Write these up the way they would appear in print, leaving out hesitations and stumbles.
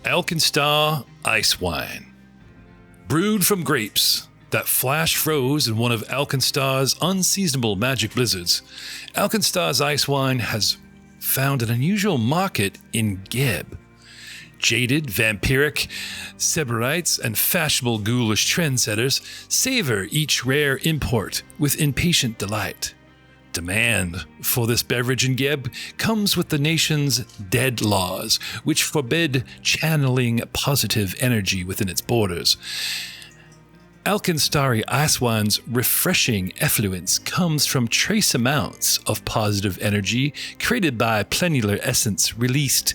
AlkenStar Ice Wine. Brewed from grapes that flash froze in one of AlkenStar's unseasonable magic blizzards, AlkenStar's Ice Wine has found an unusual market in Geb. Jaded, vampiric, Seberites, and fashionable ghoulish trendsetters savor each rare import with impatient delight. Demand for this beverage in Geb comes with the nation's dead laws, which forbid channeling positive energy within its borders. AlkenStar Ice Wine's refreshing effluence comes from trace amounts of positive energy created by plenular essence released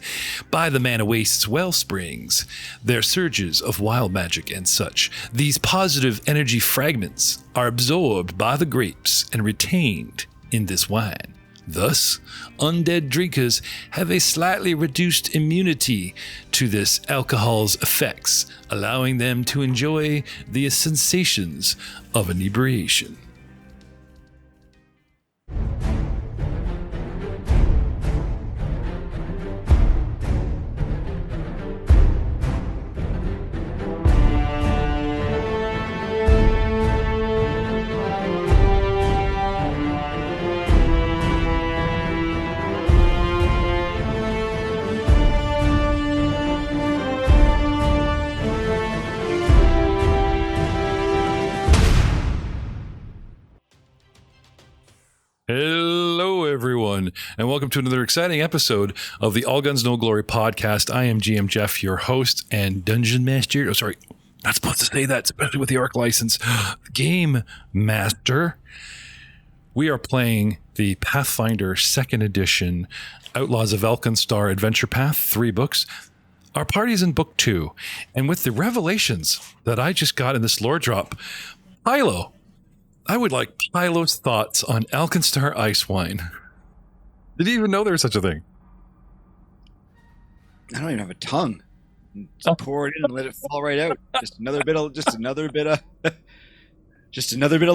by the Mana Waste's well springs, their surges of wild magic and such. These positive energy fragments are absorbed by the grapes and retained in this wine. Thus, undead drinkers have a slightly reduced immunity to this alcohol's effects, allowing them to enjoy the sensations of inebriation. Hello, everyone, and welcome to another exciting episode of the All Guns No Glory podcast. I am GM Jeff, your host and Dungeon Master. Oh, sorry, not supposed to say that, especially with the ARC license. Game Master. We are playing the Pathfinder 2nd Edition Outlaws of AlkenStar Adventure Path, 3 books. Our party's in book 2, and with the revelations that I just got in this lore drop, PAIZO. I would like Pilo's thoughts on AlkenStar Ice Wine. Did you even know there was such a thing? I don't even have a tongue. Just pour it in and let it fall right out. Just another bit of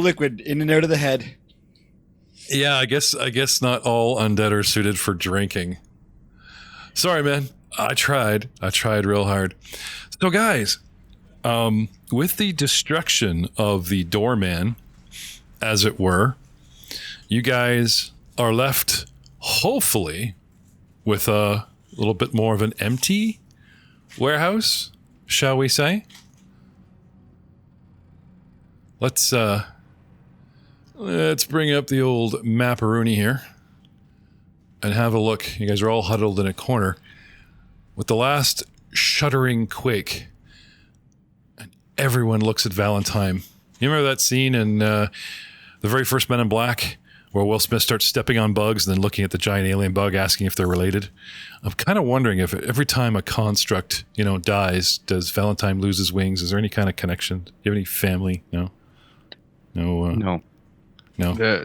liquid in and out of the head. Yeah, I guess not all undead are suited for drinking. Sorry, man. I tried real hard. So, guys, with the destruction of the doorman, as it were, you guys are left, hopefully, with a little bit more of an empty warehouse, shall we say? Let's bring up the old Mapperoonie here and have a look. You guys are all huddled in a corner with the last shuddering quake, and everyone looks at Valentine. You remember that scene in the very first Men in Black, where Will Smith starts stepping on bugs and then looking at the giant alien bug, asking if they're related? I'm kind of wondering if every time a construct, dies, does Valentine lose his wings? Is there any kind of connection? Do you have any family? No. No.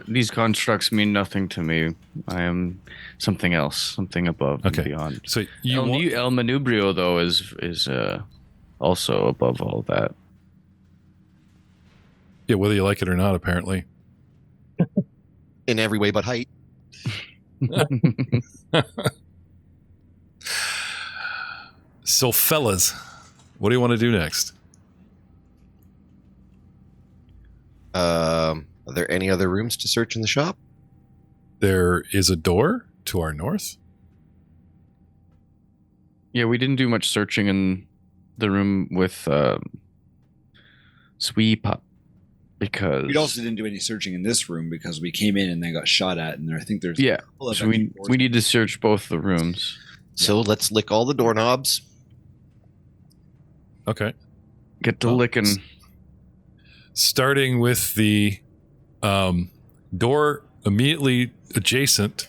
These constructs mean nothing to me. I am something else, something above and beyond. So El Manubrio, though, is also above all that. Yeah, whether you like it or not, apparently. In every way but height. So, fellas, what do you want to do next? Are there any other rooms to search in the shop? There is a door to our north. Yeah, we didn't do much searching in the room with Sweep, because We also didn't do any searching in this room because we came in and then got shot at, and I think there's so we need to search both the rooms. So let's lick all the doorknobs. Okay. Get to licking. Starting with the door immediately adjacent,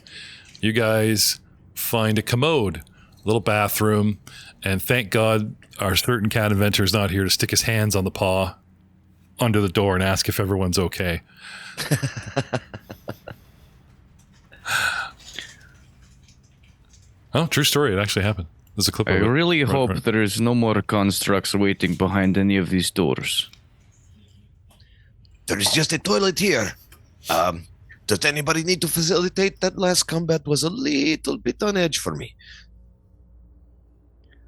you guys find a commode, a little bathroom, and thank God our certain cat inventor is not here to stick his hands on the paw under the door and ask if everyone's okay. Oh, true story. It actually happened. There's a clip of it. I really hope there is no more constructs waiting behind any of these doors. There is just a toilet here. Does anybody need to facilitate? That last combat was a little bit on edge for me.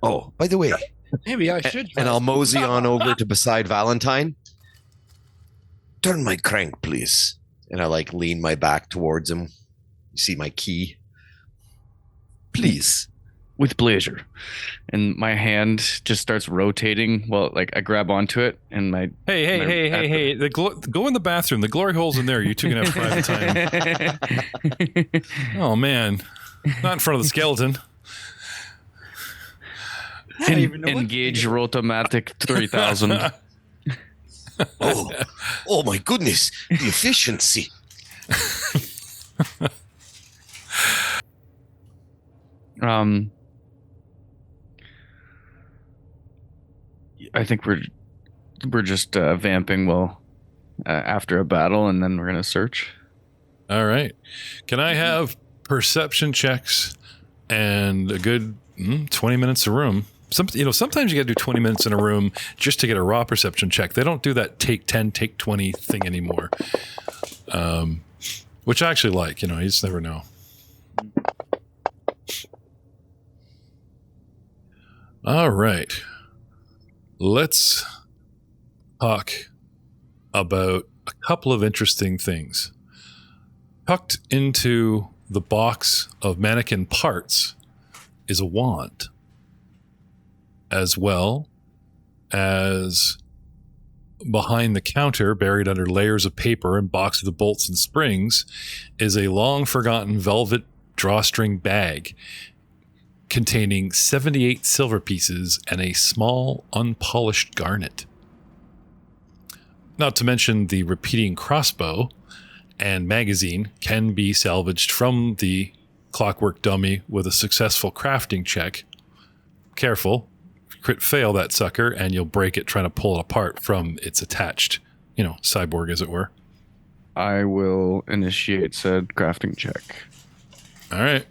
Oh, by the way, Maybe I should. and I'll mosey on over to beside Valentine. Turn my crank, please. And I lean my back towards him. You see my key? Please. With pleasure. And my hand just starts rotating. Well, I grab onto it and my... Hey. Go in the bathroom. The glory hole's in there. You two can have private time. Oh, man. Not in front of the skeleton. Engage Rotomatic 3000. Oh my goodness. The efficiency. I think we're just vamping after a battle, and then we're gonna search. All right. Can I have perception checks and a good 20 minutes a room? Sometimes you got to do 20 minutes in a room just to get a raw perception check. They don't do that take 10, take 20 thing anymore, which I actually like. You just never know. All right. Let's talk about a couple of interesting things. Tucked into the box of mannequin parts is a wand, as well as behind the counter, buried under layers of paper and boxes of bolts and springs, is a long-forgotten velvet drawstring bag containing 78 silver pieces and a small, unpolished garnet. Not to mention the repeating crossbow and magazine can be salvaged from the clockwork dummy with a successful crafting check. Careful. Crit fail that sucker and you'll break it trying to pull it apart from its attached, cyborg, as it were. I will initiate said crafting check. All right.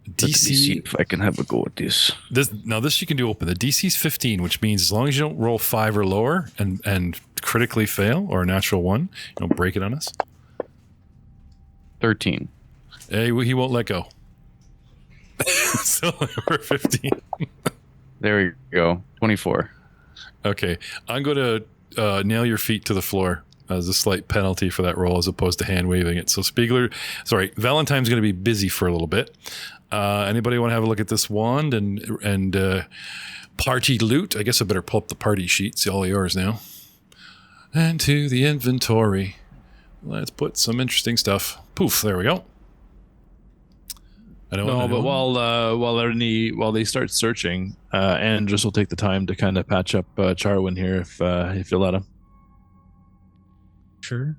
DC. Let me see if I can have a go at this. This you can do open. The DC's 15, which means as long as you don't roll 5 or lower and critically fail, or a natural 1, you don't break it on us. 13. He won't let go. So we're 15. There we go. 24. Okay. I'm going to nail your feet to the floor as a slight penalty for that roll as opposed to hand waving it. So Valentine's going to be busy for a little bit. Anybody want to have a look at this wand and party loot? I guess I better pull up the party sheet. It's all yours now. And to the inventory. Let's put some interesting stuff. Poof, there we go. While they start searching, Andrus will take the time to kind of patch up Charwin here if you'll let him. Sure.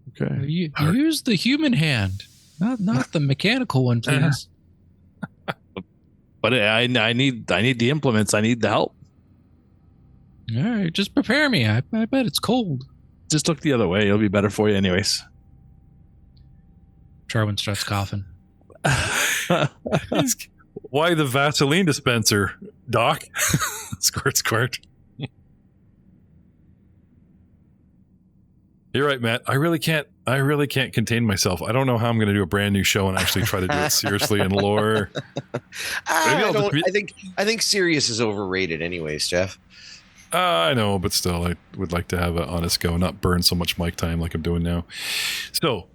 Okay. You use the human hand, not the mechanical one, please. But I need the implements. I need the help. All right, just prepare me. I bet it's cold. Just look the other way. It'll be better for you, anyways. Charwin starts coughing. Why the Vaseline dispenser, Doc? Squirt. You're right, Matt. I really can't contain myself. I don't know how I'm going to do a brand new show and actually try to do it seriously and lore. I think serious is overrated anyways, Jeff. I know, but still, I would like to have an honest go, not burn so much mic time like I'm doing now. So,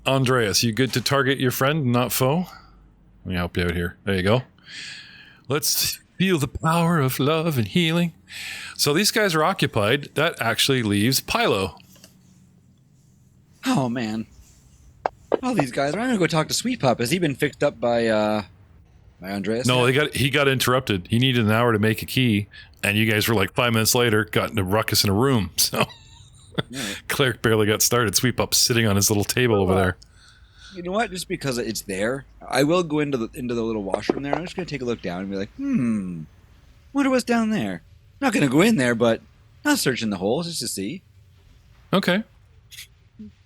Andreas, you good to target your friend, not foe? Let me help you out here. There you go. Let's feel the power of love and healing. So these guys are occupied. That actually leaves Pilo. Oh, man. All these guys. I'm going to go talk to Sweet Pup. Has he been fixed up by Andreas? No, he got interrupted. He needed an hour to make a key, and you guys were like 5 minutes later, got in a ruckus in a room. So right. Cleric barely got started. Sweet Pup sitting on his little table over there. You know what? Just because it's there, I will go into the little washroom there. I'm just going to take a look down and be like, wonder what's down there. I'm not going to go in there, but I'll search in the holes just to see. Okay.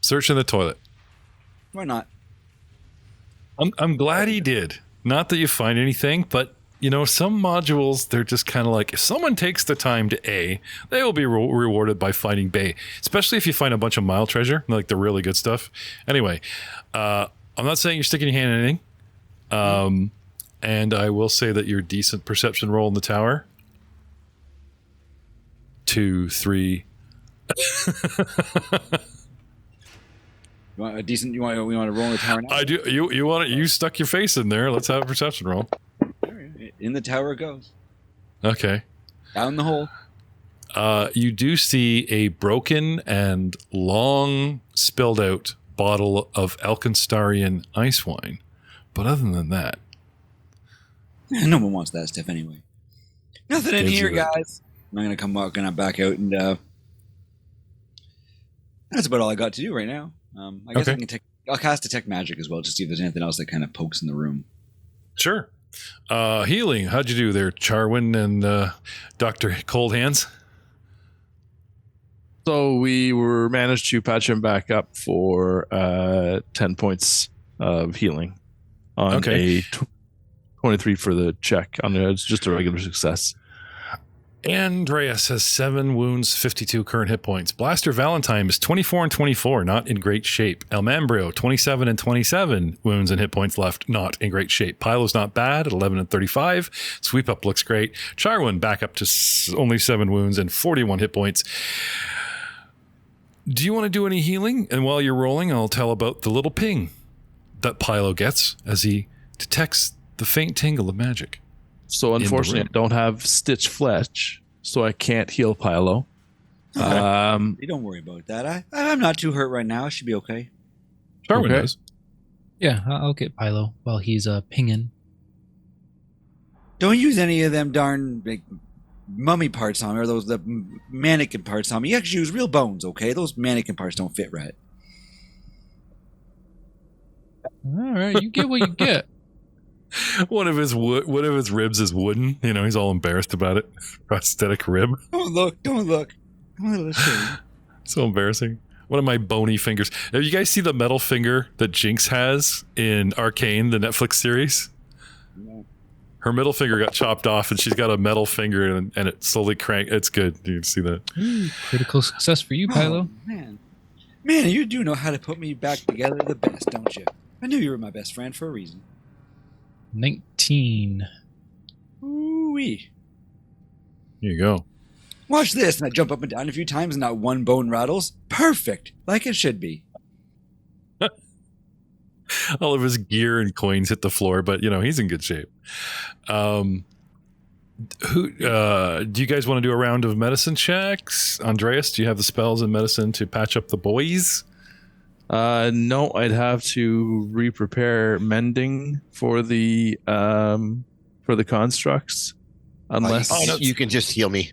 Search in the toilet. Why not? I'm glad he did. Not that you find anything, but some modules, they're just kind of like, if someone takes the time to A, they will be rewarded by finding B, especially if you find a bunch of mile treasure, like the really good stuff. Anyway, I'm not saying you're sticking your hand in anything. And I will say that your decent perception roll in the tower. 2, 3. You want a decent? We want to roll in the tower now? I do. You want it? You stuck your face in there. Let's have a perception roll. In the tower it goes. Okay. Down the hole. You do see a broken and long spilled out bottle of AlkenStarian ice wine, but other than that, no one wants that stuff anyway. Nothing in here, guys. I'm not gonna come walking back out, and that's about all I got to do right now. I guess I'll cast Detect Magic as well, just see if there's anything else that kind of pokes in the room. Sure. Healing. How'd you do there, Charwin and Dr. Cold Hands? So we managed to patch him back up for 10 points of healing on a 23 for the check. It's just a regular success. Andreas has 7 wounds, 52 current hit points. Blaster Valentine is 24 and 24, not in great shape. El Mambrio, 27 and 27 wounds and hit points left, not in great shape. Pilo's not bad at 11 and 35. Sweep Up looks great. Charwin back up to only 7 wounds and 41 hit points. Do you want to do any healing? And while you're rolling, I'll tell about the little ping that Pilo gets as he detects the faint tingle of magic. So unfortunately, I don't have Stitch Fletch, so I can't heal Pilo. You don't worry about that. I'm not too hurt right now. I should be okay. Charwin does. Yeah, I'll get Pilo while he's pinging. Don't use any of them darn mummy parts on me, or the mannequin parts on me. You actually use real bones, okay? Those mannequin parts don't fit right. All right, you get what you get. One of his ribs is wooden. He's all embarrassed about it. Prosthetic rib. Don't look. I'm a little ashamed. So embarrassing. One of my bony fingers. Have you guys seen the metal finger that Jinx has in Arcane, the Netflix series? No. Her middle finger got chopped off, and she's got a metal finger, and it slowly crank. It's good. You can see that. Critical success for you, Pilo. Man, you do know how to put me back together the best, don't you? I knew you were my best friend for a reason. 19. Ooh-wee. Here you go. Watch this, and I jump up and down a few times and not one bone rattles. Perfect, like it should be. All of his gear and coins hit the floor, but he's in good shape. Do you guys want to do a round of medicine checks? Andreas, do you have the spells and medicine to patch up the boys? No, I'd have to re-prepare mending for the constructs, unless you can just heal me.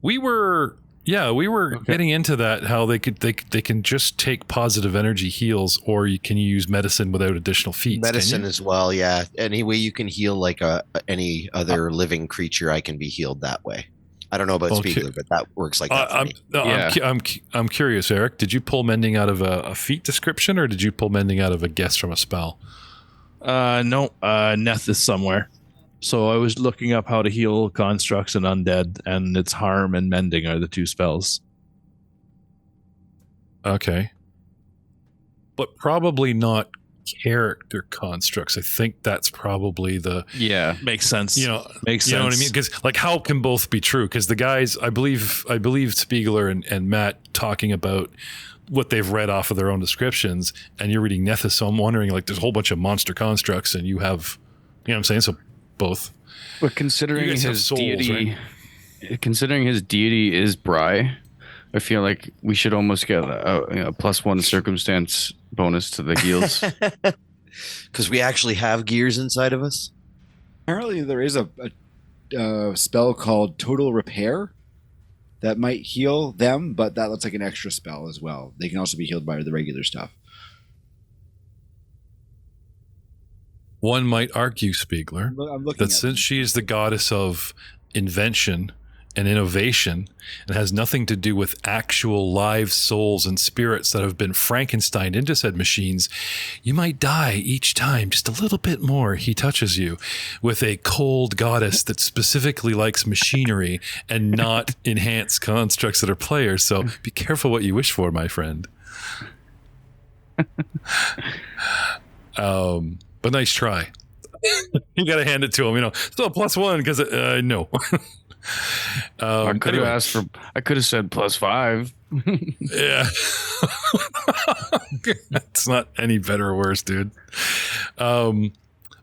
We were getting into that, how they can just take positive energy heals, or you can use medicine without additional feats. Medicine as well, yeah. Any way you can heal like any other living creature, I can be healed that way. I don't know about Speigler, but that works like that for me. I'm curious, Eric. Did you pull mending out of a feat description, or did you pull mending out of a guess from a spell? No, Neth is somewhere. So I was looking up how to heal constructs and undead, and it's harm and mending are the 2 spells. Okay. But probably not character constructs. I think that's probably makes sense. Makes sense. You know what I mean? Because how can both be true? Because the guys, I believe Speigler and Matt talking about what they've read off of their own descriptions, and you're reading Nethys, so I'm wondering, there's a whole bunch of monster constructs, and you have, what I'm saying? So both. But considering his deity, right? Considering his deity is Bry, I feel like we should almost get a +1 circumstance bonus to the heals. Because we actually have gears inside of us. Apparently, there is a spell called Total Repair that might heal them, but that looks like an extra spell as well. They can also be healed by the regular stuff. One might argue, Speigler, that since she is the goddess of invention and innovation and has nothing to do with actual live souls and spirits that have been Frankensteined into said machines, you might die each time just a little bit more he touches you with a cold goddess that specifically likes machinery and not enhanced constructs that are players. So be careful what you wish for, my friend. But nice try. You got to hand it to him, Still +1 because no. I could have asked for. I could have said +5. Yeah, it's not any better or worse, dude.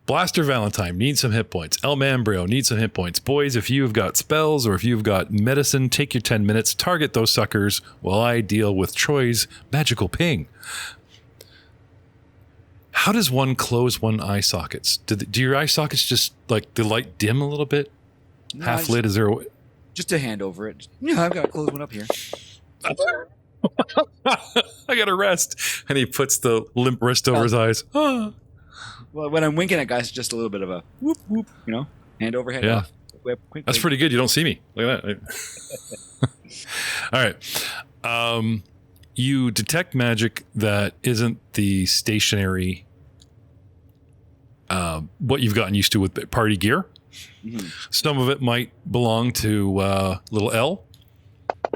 Blaster Valentine needs some hit points. El Mambrio needs some hit points. Boys, if you've got spells or if you've got medicine, take your 10 minutes. Target those suckers while I deal with Troy's magical ping. How does one close one eye sockets? Do your eye sockets just like the light dim a little bit? No, Half lit? Is there a way? Just a hand over it. Yeah, I've got to close one up here. I got to rest. And he puts the limp wrist over his eyes. Well, when I'm winking at guys, it's just a little bit of a whoop, whoop, hand over, hand off. Quick, that's pretty good. You don't see me. Look at that. All right. You detect magic that isn't the stationary, what you've gotten used to with party gear. Mm-hmm. Some of it might belong to little L,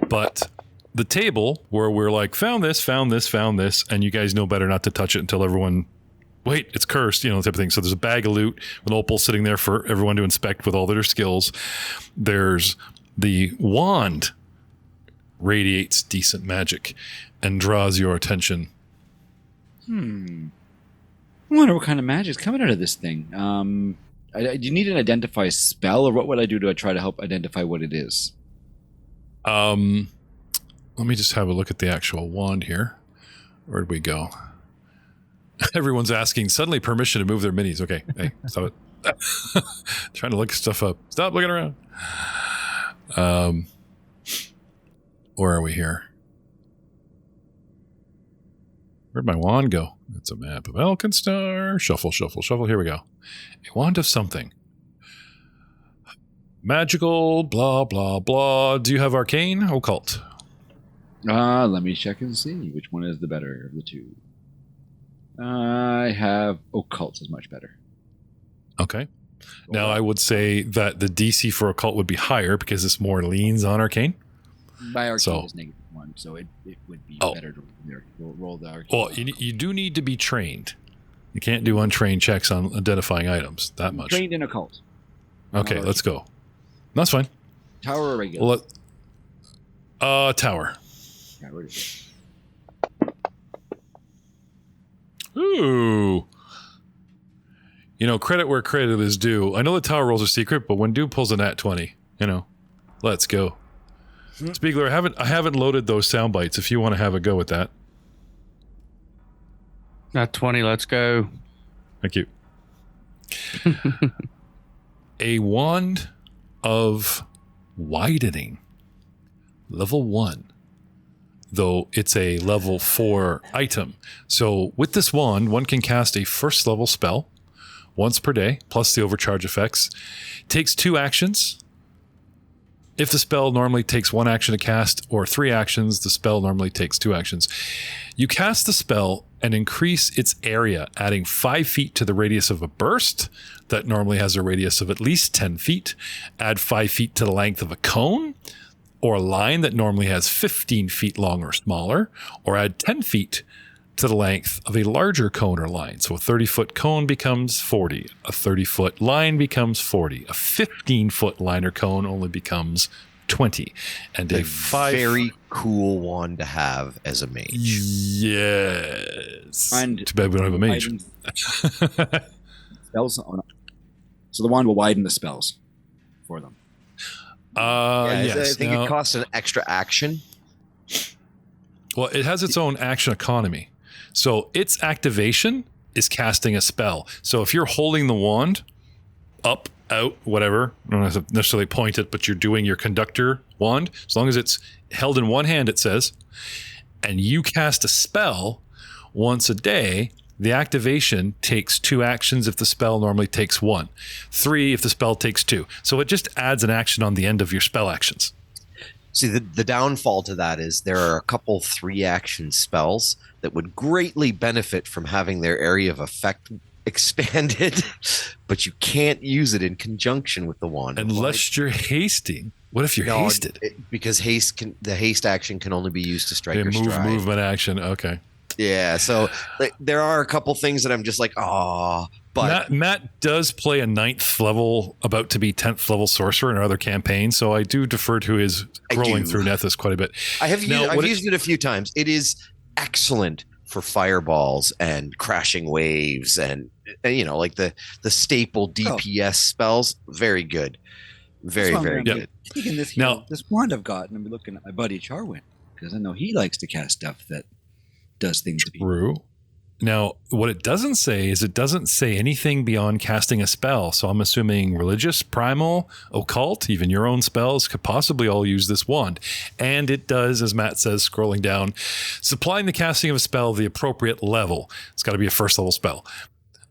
but the table where we're like, found this, and you guys know better not to touch it until everyone, wait, it's cursed, type of thing. So there's a bag of loot with opal sitting there for everyone to inspect with all their skills. There's the wand, radiates decent magic and draws your attention. I wonder what kind of magic's coming out of this thing. Do you need an identify spell, or what would I do to try to help identify what it is? Let me just have a look at the actual wand here. Where'd we go? Everyone's asking suddenly permission to move their minis. Okay, hey, stop it. Trying to look stuff up. Stop looking around. Where are we here? Where'd my wand go? It's a map of AlkenStar. Shuffle, shuffle, shuffle. Here we go. A wand of something. Magical, blah, blah, blah. Do you have arcane? Occult. Let me check and see which one is the better of the two. I have occult is much better. Okay. Now I would say that the DC for occult would be higher because this more leans on arcane. My arcane is -1, so it would be better to roll the arcane. Well, you do need to be trained. You can't do untrained checks on identifying items that much. Trained in occult. Okay, let's go. That's fine. Tower or regular? Tower. Yeah, where is it? Ooh. Credit where credit is due. I know the tower rolls are secret, but when dude pulls a nat 20, let's go. Speigler, I haven't loaded those sound bites if you want to have a go with that. Nat 20, let's go. Thank you. A wand of widening. Level 1. Though it's a level 4 item. So with this wand, one can cast a first level spell once per day, plus the overcharge effects. Takes 2 actions. If the spell normally takes 1 action to cast or 3 actions, the spell normally takes 2 actions. You cast the spell and increase its area, adding 5 feet to the radius of a burst that normally has a radius of at least 10 feet. Add 5 feet to the length of a cone or a line that normally has 15 feet long or smaller, or add 10 feet to the length of a larger cone or line. So a 30-foot cone becomes 40. A 30-foot line becomes 40. A 15-foot line or cone only becomes 20. And a very cool wand to have as a mage. Yes. Too bad we don't have a mage. Spells. So the wand will widen the spells for them. Yes. I think it costs an extra action. Well, it has its own action economy. So its activation is casting a spell. So if you're holding the wand up, out, whatever, you don't have to necessarily point it, but you're doing your conductor wand, as long as it's held in one hand, it says, and you cast a spell once a day, The activation takes 2 actions if the spell normally takes 1. 3 if the spell takes 2. So it just adds an action on the end of your spell actions. See, the downfall to that is there are a couple 3-action spells that would greatly benefit from having their area of effect expanded, but you can't use it in conjunction with the wand. Unless you're hasting. What if you're hasted? Because the haste action can only be used to strike or stride. Movement action. Okay. Yeah, so there are a couple things that I'm just like, but Matt does play a 9th level, about to be 10th level sorcerer in our other campaign, so I do defer to his scrolling through Nethys quite a bit. I've used it a few times. It is excellent for fireballs and crashing waves and like the staple DPS spells. Very good. Very, very good. Speaking this wand I've got, and I'm looking at my buddy Charwin, because I know he likes to cast stuff that does things to people. True. Now, what it doesn't say is it doesn't say anything beyond casting a spell. So I'm assuming religious, primal, occult, even your own spells could possibly all use this wand. And it does, as Matt says, scrolling down, supplying the casting of a spell the appropriate level. It's got to be a 1st level spell.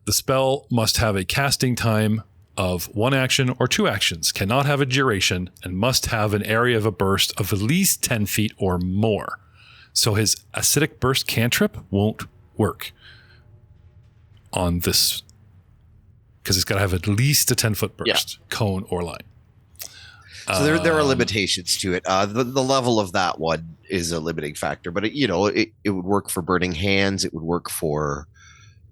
The spell must have a casting time of 1 action or 2 actions, cannot have a duration, and must have an area of a burst of at least 10 feet or more. So his acidic burst cantrip won't work on this because it's got to have at least a 10-foot burst, cone or line. So there are limitations to it. The level of that one is a limiting factor, but it would work for burning hands. It would work for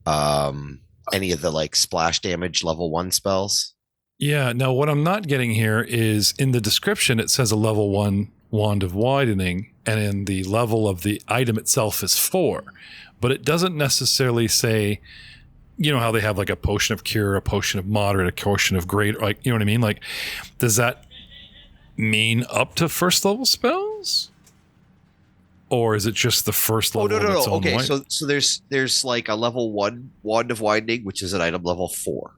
any of the splash damage level 1 spells. Yeah. Now, what I'm not getting here is in the description, it says a level 1 wand of widening, and in the level of the item itself is 4, but it doesn't necessarily say, how they have a potion of cure, a potion of moderate, a potion of great, you know what I mean? Does that mean up to 1st level spells? Or is it just the 1st level? No. Okay, so there's a level 1 wand of widening, which is an item level 4.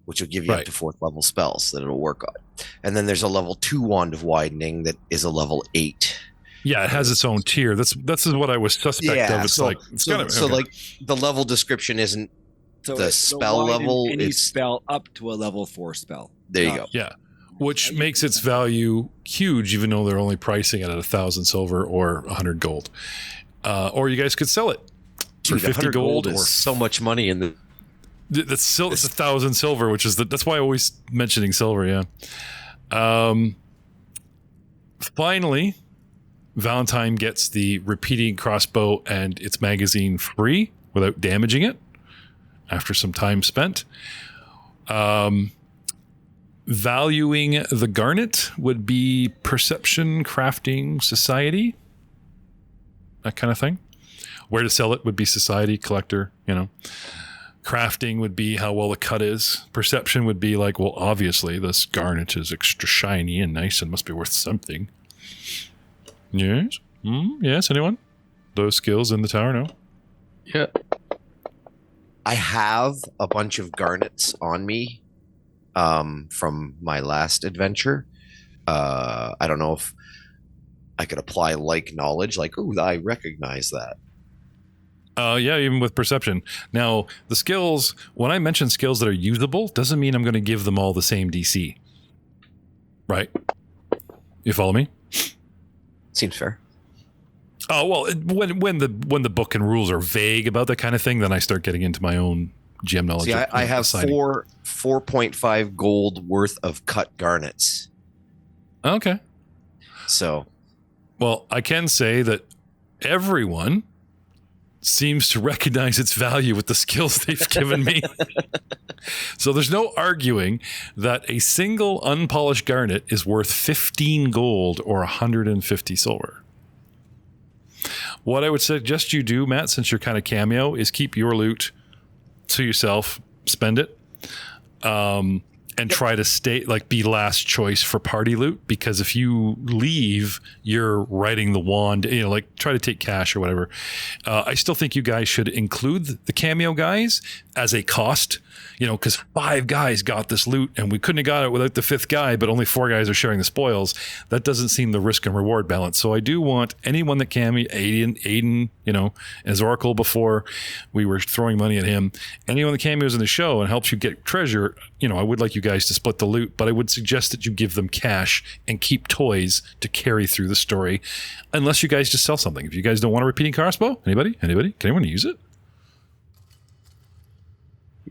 Which will give you up to 4th level spells that it'll work on. And then there's a level 2 wand of widening that is a level 8. Yeah, it has its own tier. That's what I was suspect of. It's the level description isn't the spell level. Any spell up to a level 4 spell. There you go. Yeah, which makes its value huge, even though they're only pricing it at 1,000 silver or 100 gold. Or you guys could sell it for 50 gold or so much money in the. It's 1,000 silver, which is that's why I always mentioning silver. Yeah. Finally, Valentine gets the repeating crossbow and its magazine free without damaging it after some time spent. Valuing the garnet would be perception, crafting, society, that kind of thing. Where to sell it would be society, collector, Crafting would be how well the cut is. Perception would be obviously this garnet is extra shiny and nice and must be worth something. Yes? Yes, anyone? Those skills in the tower, no? Yeah. I have a bunch of garnets on me from my last adventure. I don't know if I could apply knowledge, I recognize that. Yeah, even with perception. Now, the skills, when I mention skills that are usable, doesn't mean I'm going to give them all the same DC. Right? You follow me? Seems fair. Oh, well, when the book and rules are vague about that kind of thing, then I start getting into my own GM knowledge. See, I have 4.5 gold worth of cut garnets. Okay. So. Well, I can say that everyone seems to recognize its value with the skills they've given me. So there's no arguing that a single unpolished garnet is worth 15 gold or 150 silver. What I would suggest you do, Matt, since you're kind of cameo, is keep your loot to yourself, spend it, and and try to be last choice for party loot, because if you leave, you're riding the wand, try to take cash or whatever. I still think you guys should include the cameo guys as a cost, because 5 guys got this loot and we couldn't have got it without the 5th guy, but only 4 guys are sharing the spoils. That doesn't seem the risk and reward balance. So I do want anyone that Aiden, as Oracle before, we were throwing money at him. Anyone that cameos in the show and helps you get treasure, I would like you guys to split the loot, but I would suggest that you give them cash and keep toys to carry through the story, unless you guys just sell something. If you guys don't want a repeating crossbow, anybody? Can anyone use it?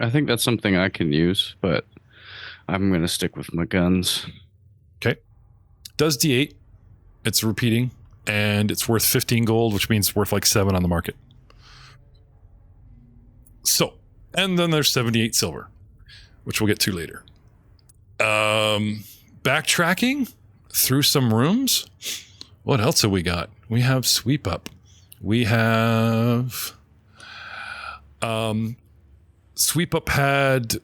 I think that's something I can use, but I'm going to stick with my guns. Okay. Does D8. It's repeating, and it's worth 15 gold, which means it's worth like 7 on the market. So, and then there's 78 silver, which we'll get to later. Backtracking through some rooms. What else have we got? We have sweep up. We have... Sweep up had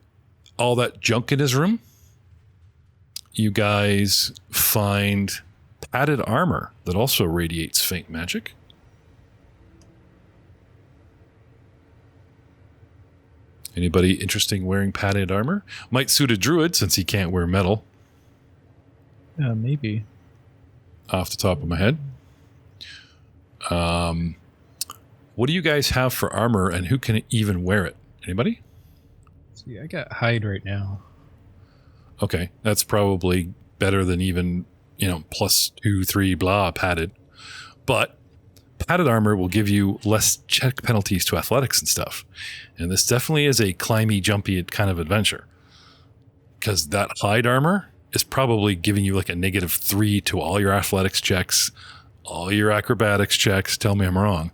all that junk in his room. You guys find padded armor that also radiates faint magic. Anybody interesting wearing padded armor? Might suit a druid since he can't wear metal. Yeah, maybe. Off the top of my head. What do you guys have for armor, and who can even wear it? Anybody? See, I got hide right now. Okay, that's probably better than even, +2, 3, blah, padded. But padded armor will give you less check penalties to athletics and stuff. And this definitely is a climby, jumpy kind of adventure. Because that hide armor is probably giving you like a -3 to all your athletics checks, all your acrobatics checks. Tell me I'm wrong.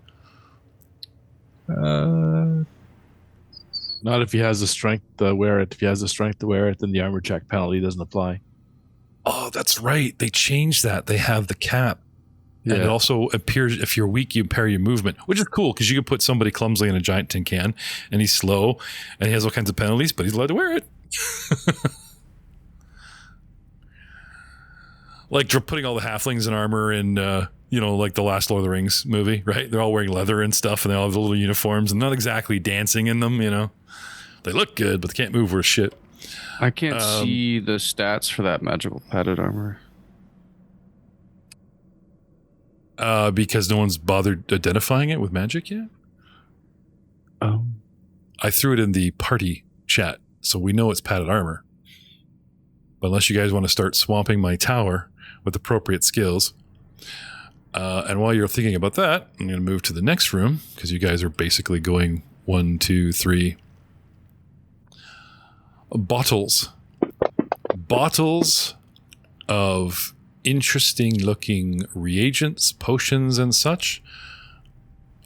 Not if he has the strength to wear it. If he has the strength to wear it, then the armor check penalty doesn't apply. Oh, that's right. They changed that. They have the cap. Yeah. And it also appears if you're weak, you impair your movement, which is cool because you could put somebody clumsily in a giant tin can and he's slow and he has all kinds of penalties, but he's allowed to wear it. Like putting all the halflings in armor in, like the last Lord of the Rings movie, right? They're all wearing leather and stuff and they all have the little uniforms and not exactly dancing in them, They look good, but they can't move worth shit. I can't see the stats for that magical padded armor. Because no one's bothered identifying it with magic yet? Oh. I threw it in the party chat, so we know it's padded armor. But unless you guys want to start swamping my tower with appropriate skills. And while you're thinking about that, I'm going to move to the next room, because you guys are basically going 1, 2, 3... Bottles of interesting looking reagents, potions and such.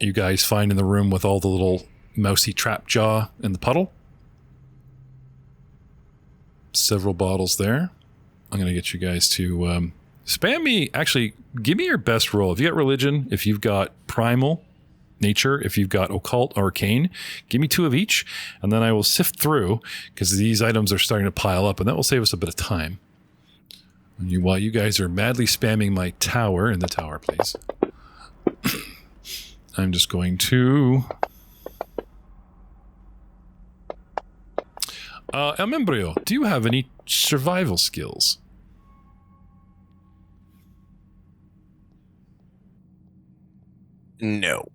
You guys find in the room with all the little mousy trap jaw in the puddle. Several bottles there. I'm going to get you guys to spam me. Actually, give me your best roll. If you got religion, if you've got primal, nature, if you've got occult or arcane, give me 2 of each, and then I will sift through because these items are starting to pile up, and that will save us a bit of time. And while you guys are madly spamming my tower, in the tower, please, I'm just going to El Membrio, do you have any survival skills? No.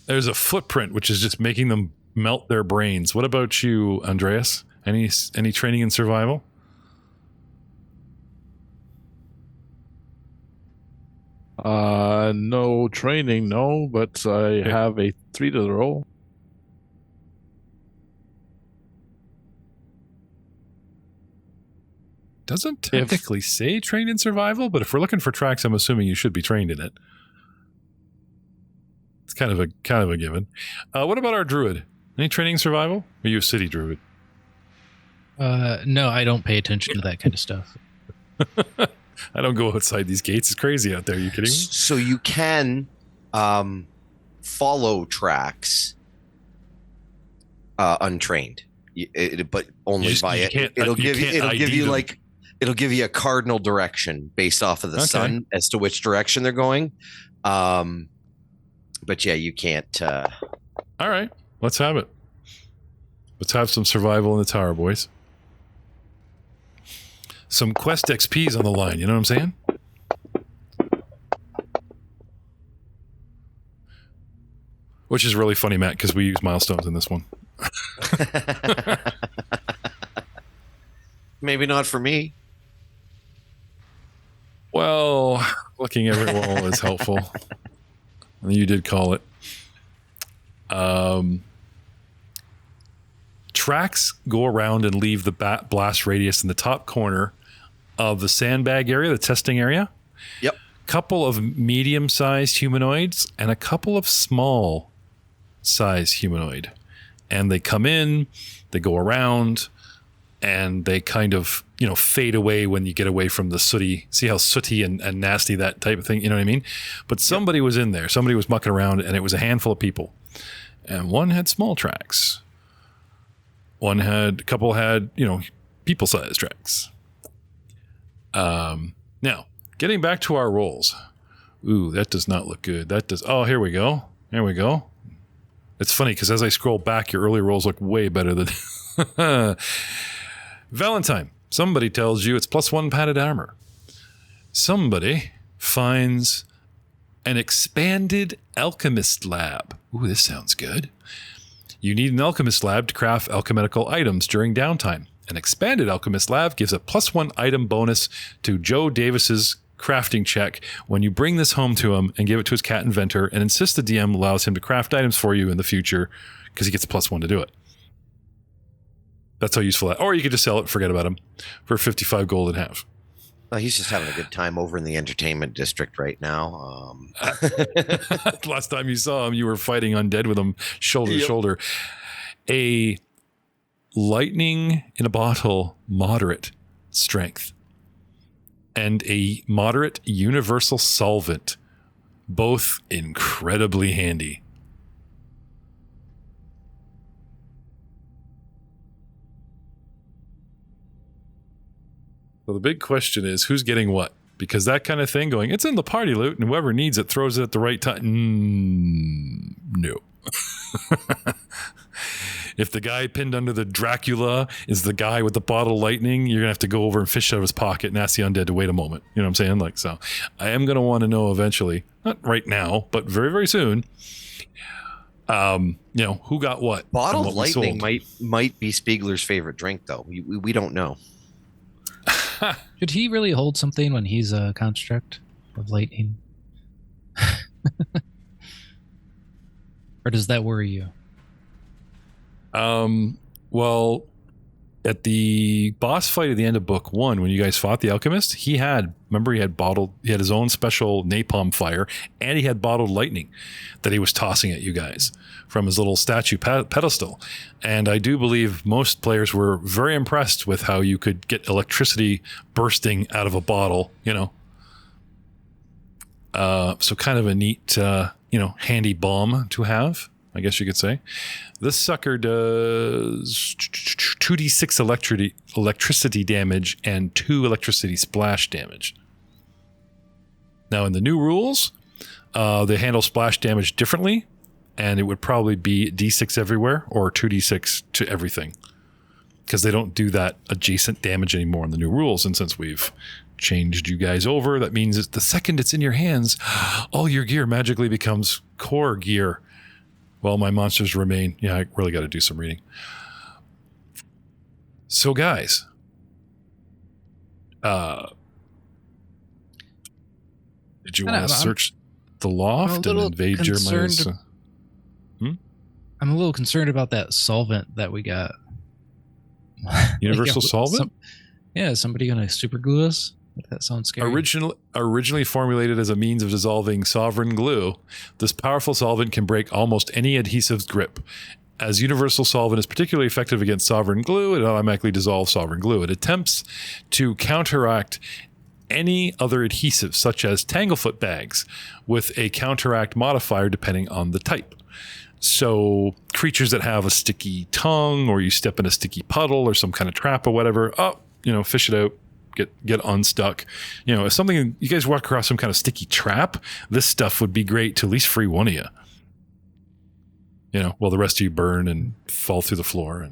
There's a footprint which is just making them melt their brains. What about you, Andreas? Any training in survival? No training, no, but I have a 3 to the roll. Doesn't technically say train in survival, but if we're looking for tracks, I'm assuming you should be trained in it. It's kind of a given. What about our druid? Any training in survival? Are you a city druid? No, I don't pay attention to that kind of stuff. I don't go outside these gates. It's crazy out there. Are you kidding me? So you can follow tracks untrained. but only via. It'll give you a cardinal direction based off of the sun as to which direction they're going. But yeah, you can't. All right, let's have it. Let's have some survival in the tower, boys. Some quest XP's on the line. You know what I'm saying? Which is really funny, Matt, because we use milestones in this one. Maybe not for me. Well, looking every wall is helpful. You did call it. Tracks go around and leave the blast radius in the top corner of the sandbag area, the testing area. Yep. Couple of medium-sized humanoids and a couple of small-sized humanoid. And they come in, they go around, and they kind of, fade away when you get away from the sooty. See how sooty and nasty that type of thing, you know what I mean? But somebody was in there. Somebody was mucking around, and it was a handful of people. And one had small tracks. A couple had, people-sized tracks. Now, getting back to our rolls. Ooh, that does not look good. Oh, here we go. There we go. It's funny because as I scroll back, your early rolls look way better than Valentine. Somebody tells you it's +1 padded armor. Somebody finds an expanded alchemist lab. Ooh, this sounds good. You need an alchemist lab to craft alchemical items during downtime. An expanded alchemist lab gives a +1 item bonus to Joe Davis's crafting check when you bring this home to him and give it to his cat inventor and insist the DM allows him to craft items for you in the future because he gets a +1 to do it. That's how useful that. Or you could just sell it, forget about him, for 55 gold and half. Well, he's just having a good time over in the entertainment district right now. Last time you saw him, you were fighting undead with him shoulder to shoulder. A lightning in a bottle, moderate strength, and a moderate universal solvent, both incredibly handy. So the big question is, who's getting what? Because that kind of thing going, it's in the party loot, and whoever needs it throws it at the right time. No. If the guy pinned under the Dracula is the guy with the bottle of lightning, you're going to have to go over and fish out of his pocket and ask the undead to wait a moment. You know what I'm saying? So I am going to want to know eventually, not right now, but very, very soon, who got what. Bottle of lightning might be Speigler's favorite drink, though. We don't know. Should he really hold something when he's a construct of lightning? Or does that worry you? Well, at the boss fight at the end of book 1, when you guys fought the alchemist, he had his own special napalm fire, and he had bottled lightning that he was tossing at you guys from his little statue pedestal. And I do believe most players were very impressed with how you could get electricity bursting out of a bottle, so kind of a neat, handy bomb to have, I guess you could say. This sucker does 2d6 electricity damage and 2 electricity splash damage. Now, in the new rules, they handle splash damage differently, and it would probably be d6 everywhere or 2d6 to everything, because they don't do that adjacent damage anymore in the new rules. And since we've changed you guys over, that means that the second it's in your hands, all your gear magically becomes core gear. Well, my monsters remain. Yeah, I really got to do some reading. So, guys, did you want to search the loft and invade Jeremiah's? I'm a little concerned about that solvent that we got. Universal solvent? Somebody going to super glue us? That sounds scary. Originally formulated as a means of dissolving sovereign glue, this powerful solvent can break almost any adhesive's grip. As universal solvent is particularly effective against sovereign glue, it automatically dissolves sovereign glue. It attempts to counteract any other adhesives, such as Tanglefoot bags, with a counteract modifier depending on the type. So creatures that have a sticky tongue, or you step in a sticky puddle or some kind of trap or whatever, fish it out, get unstuck. If something, you guys walk across some kind of sticky trap, this stuff would be great to at least free one of you. While the rest of you burn and fall through the floor.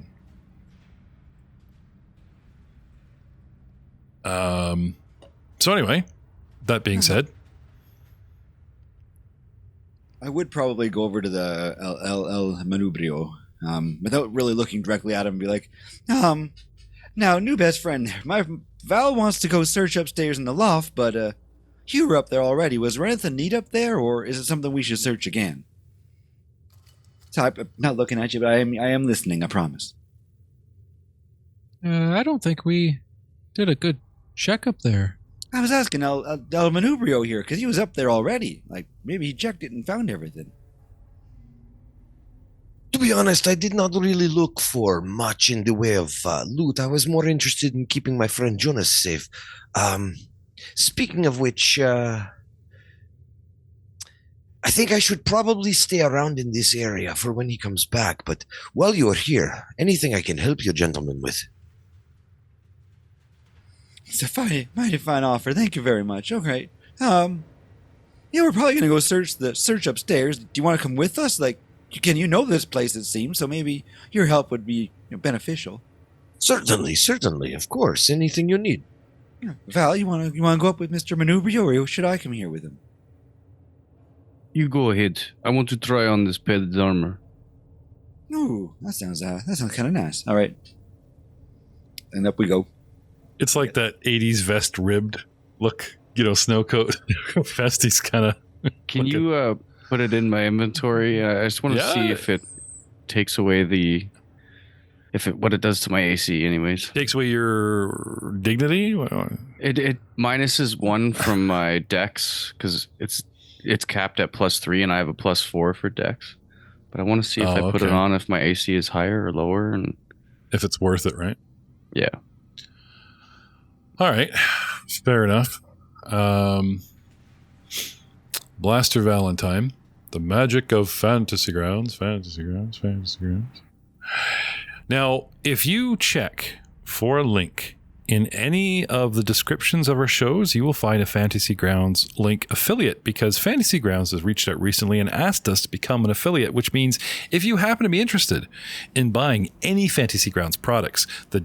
And so anyway, that being said, I would probably go over to the El Manubrio without really looking directly at him and be like, now, new best friend, my Val wants to go search upstairs in the loft, but you were up there already. Was there anything neat up there, or is it something we should search again? So I'm not looking at you, but I am listening, I promise. I don't think we did a good check up there. I was asking El Manubrio here, because he was up there already. Like, maybe he checked it and found everything. To be honest, I did not really look for much in the way of loot. I was more interested in keeping my friend Jonas safe. Speaking of which, I think I should probably stay around in this area for when he comes back. But while you're here, anything I can help you gentlemen with? It's a mighty fine offer. Thank you very much. Okay. Yeah, we're probably going to go search upstairs. Do you want to come with us? Like, you know this place, it seems, so maybe your help would be beneficial. Certainly, of course. Anything you need. Yeah. Val, you want to go up with Mr. Manubrio, or should I come here with him? You go ahead. I want to try on this padded armor. Ooh, that sounds kind of nice. All right. And up we go. It's like that 80s vest ribbed look, snow coat vest. He's kind of. Can you put it in my inventory? I just want to see if it takes away what it does to my AC anyways. Takes away your dignity? It minuses 1 from my dex, because it's capped at +3 and I have a +4 for dex. But I want to see if I put it on, if my AC is higher or lower, and if it's worth it, right? Yeah. All right. Fair enough. Blaster Valentine. The magic of Fantasy Grounds. Now, if you check for a link in any of the descriptions of our shows, you will find a Fantasy Grounds link affiliate, because Fantasy Grounds has reached out recently and asked us to become an affiliate, which means if you happen to be interested in buying any Fantasy Grounds products, the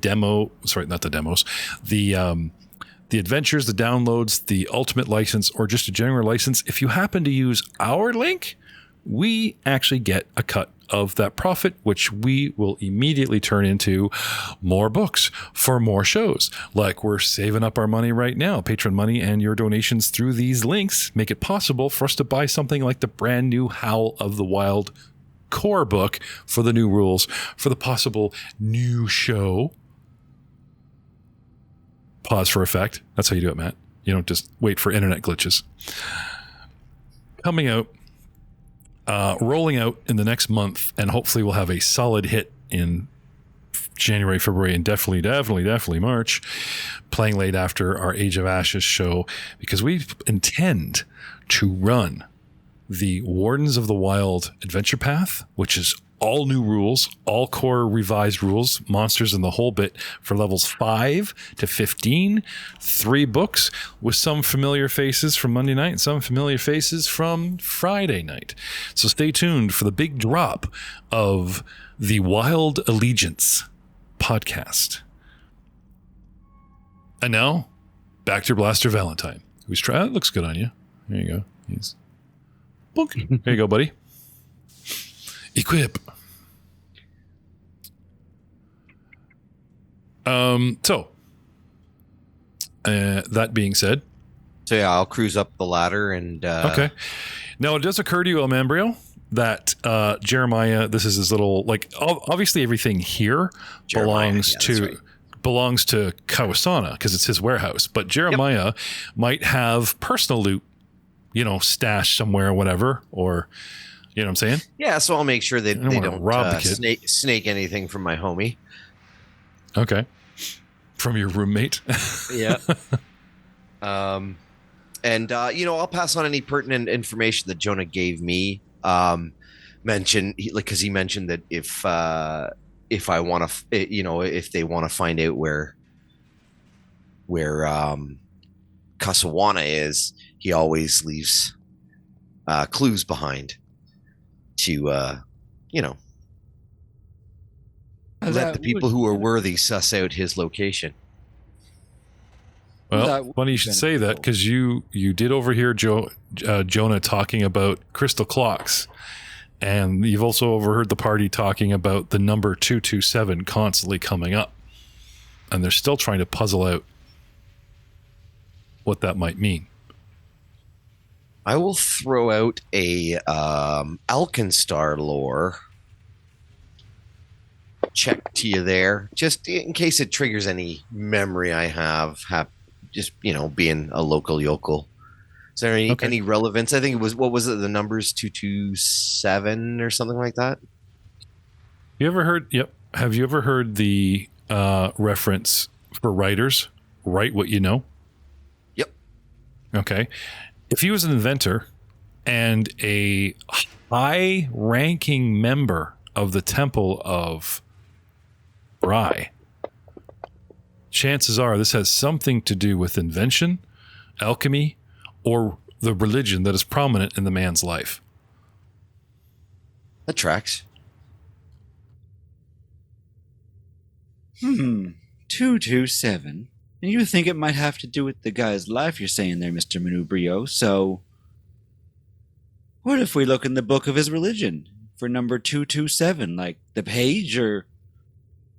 adventures, the downloads, the ultimate license, or just a general license, if you happen to use our link, we actually get a cut of that profit, which we will immediately turn into more books for more shows. Like, we're saving up our money right now. Patron money and your donations through these links make it possible for us to buy something like the brand new Howl of the Wild core book for the new rules, for the possible new show. Pause for effect. That's how you do it, Matt. You don't just wait for internet glitches. Coming out, rolling out in the next month, and hopefully we'll have a solid hit in January, February, and definitely March, playing late after our Age of Ashes show, because we intend to run the Wardens of the Wild Adventure Path, which is all new rules, all core revised rules, monsters and the whole bit, for levels 5 to 15, 3 books with some familiar faces from Monday night and some familiar faces from Friday night. So stay tuned for the big drop of the Wild Allegiance podcast. And now, back to Blaster Valentine, who's trying. It looks good on you. There you go. He's book. There you go, buddy. Equip. That being said, so yeah, I'll cruise up the ladder and okay. Now, it does occur to you, El Mambrio, that Jeremiah, this is his little, like, obviously everything here belongs to Kawasana because it's his warehouse, but Jeremiah might have personal loot, stashed somewhere or whatever, or you know what I'm saying? Yeah, so I'll make sure they don't rob the kid. Snake anything from my homie. Okay. From your roommate? Yeah. I'll pass on any pertinent information that Jonah gave me. Because he mentioned that if I want to, if they want to find out where Casawana is, he always leaves clues behind to let the people who are worthy suss out his location. Well, funny you should say that, because you did overhear Jonah talking about crystal clocks, and you've also overheard the party talking about the number 227 constantly coming up, and they're still trying to puzzle out what that might mean. I will throw out a AlkenStar lore check to you there, just in case it triggers any memory I have just being a local yokel. Is there any relevance? I think it was, what was it, the numbers 227 or something like that? You ever heard? Yep. Have you ever heard the reference for writers? Write what you know. Yep. Okay. If he was an inventor and a high-ranking member of the Temple of Bry, chances are this has something to do with invention, alchemy, or the religion that is prominent in the man's life. That tracks. 227. And you think it might have to do with the guy's life you're saying there, Mr. Manubrio. So, what if we look in the book of his religion for number 227, like the page or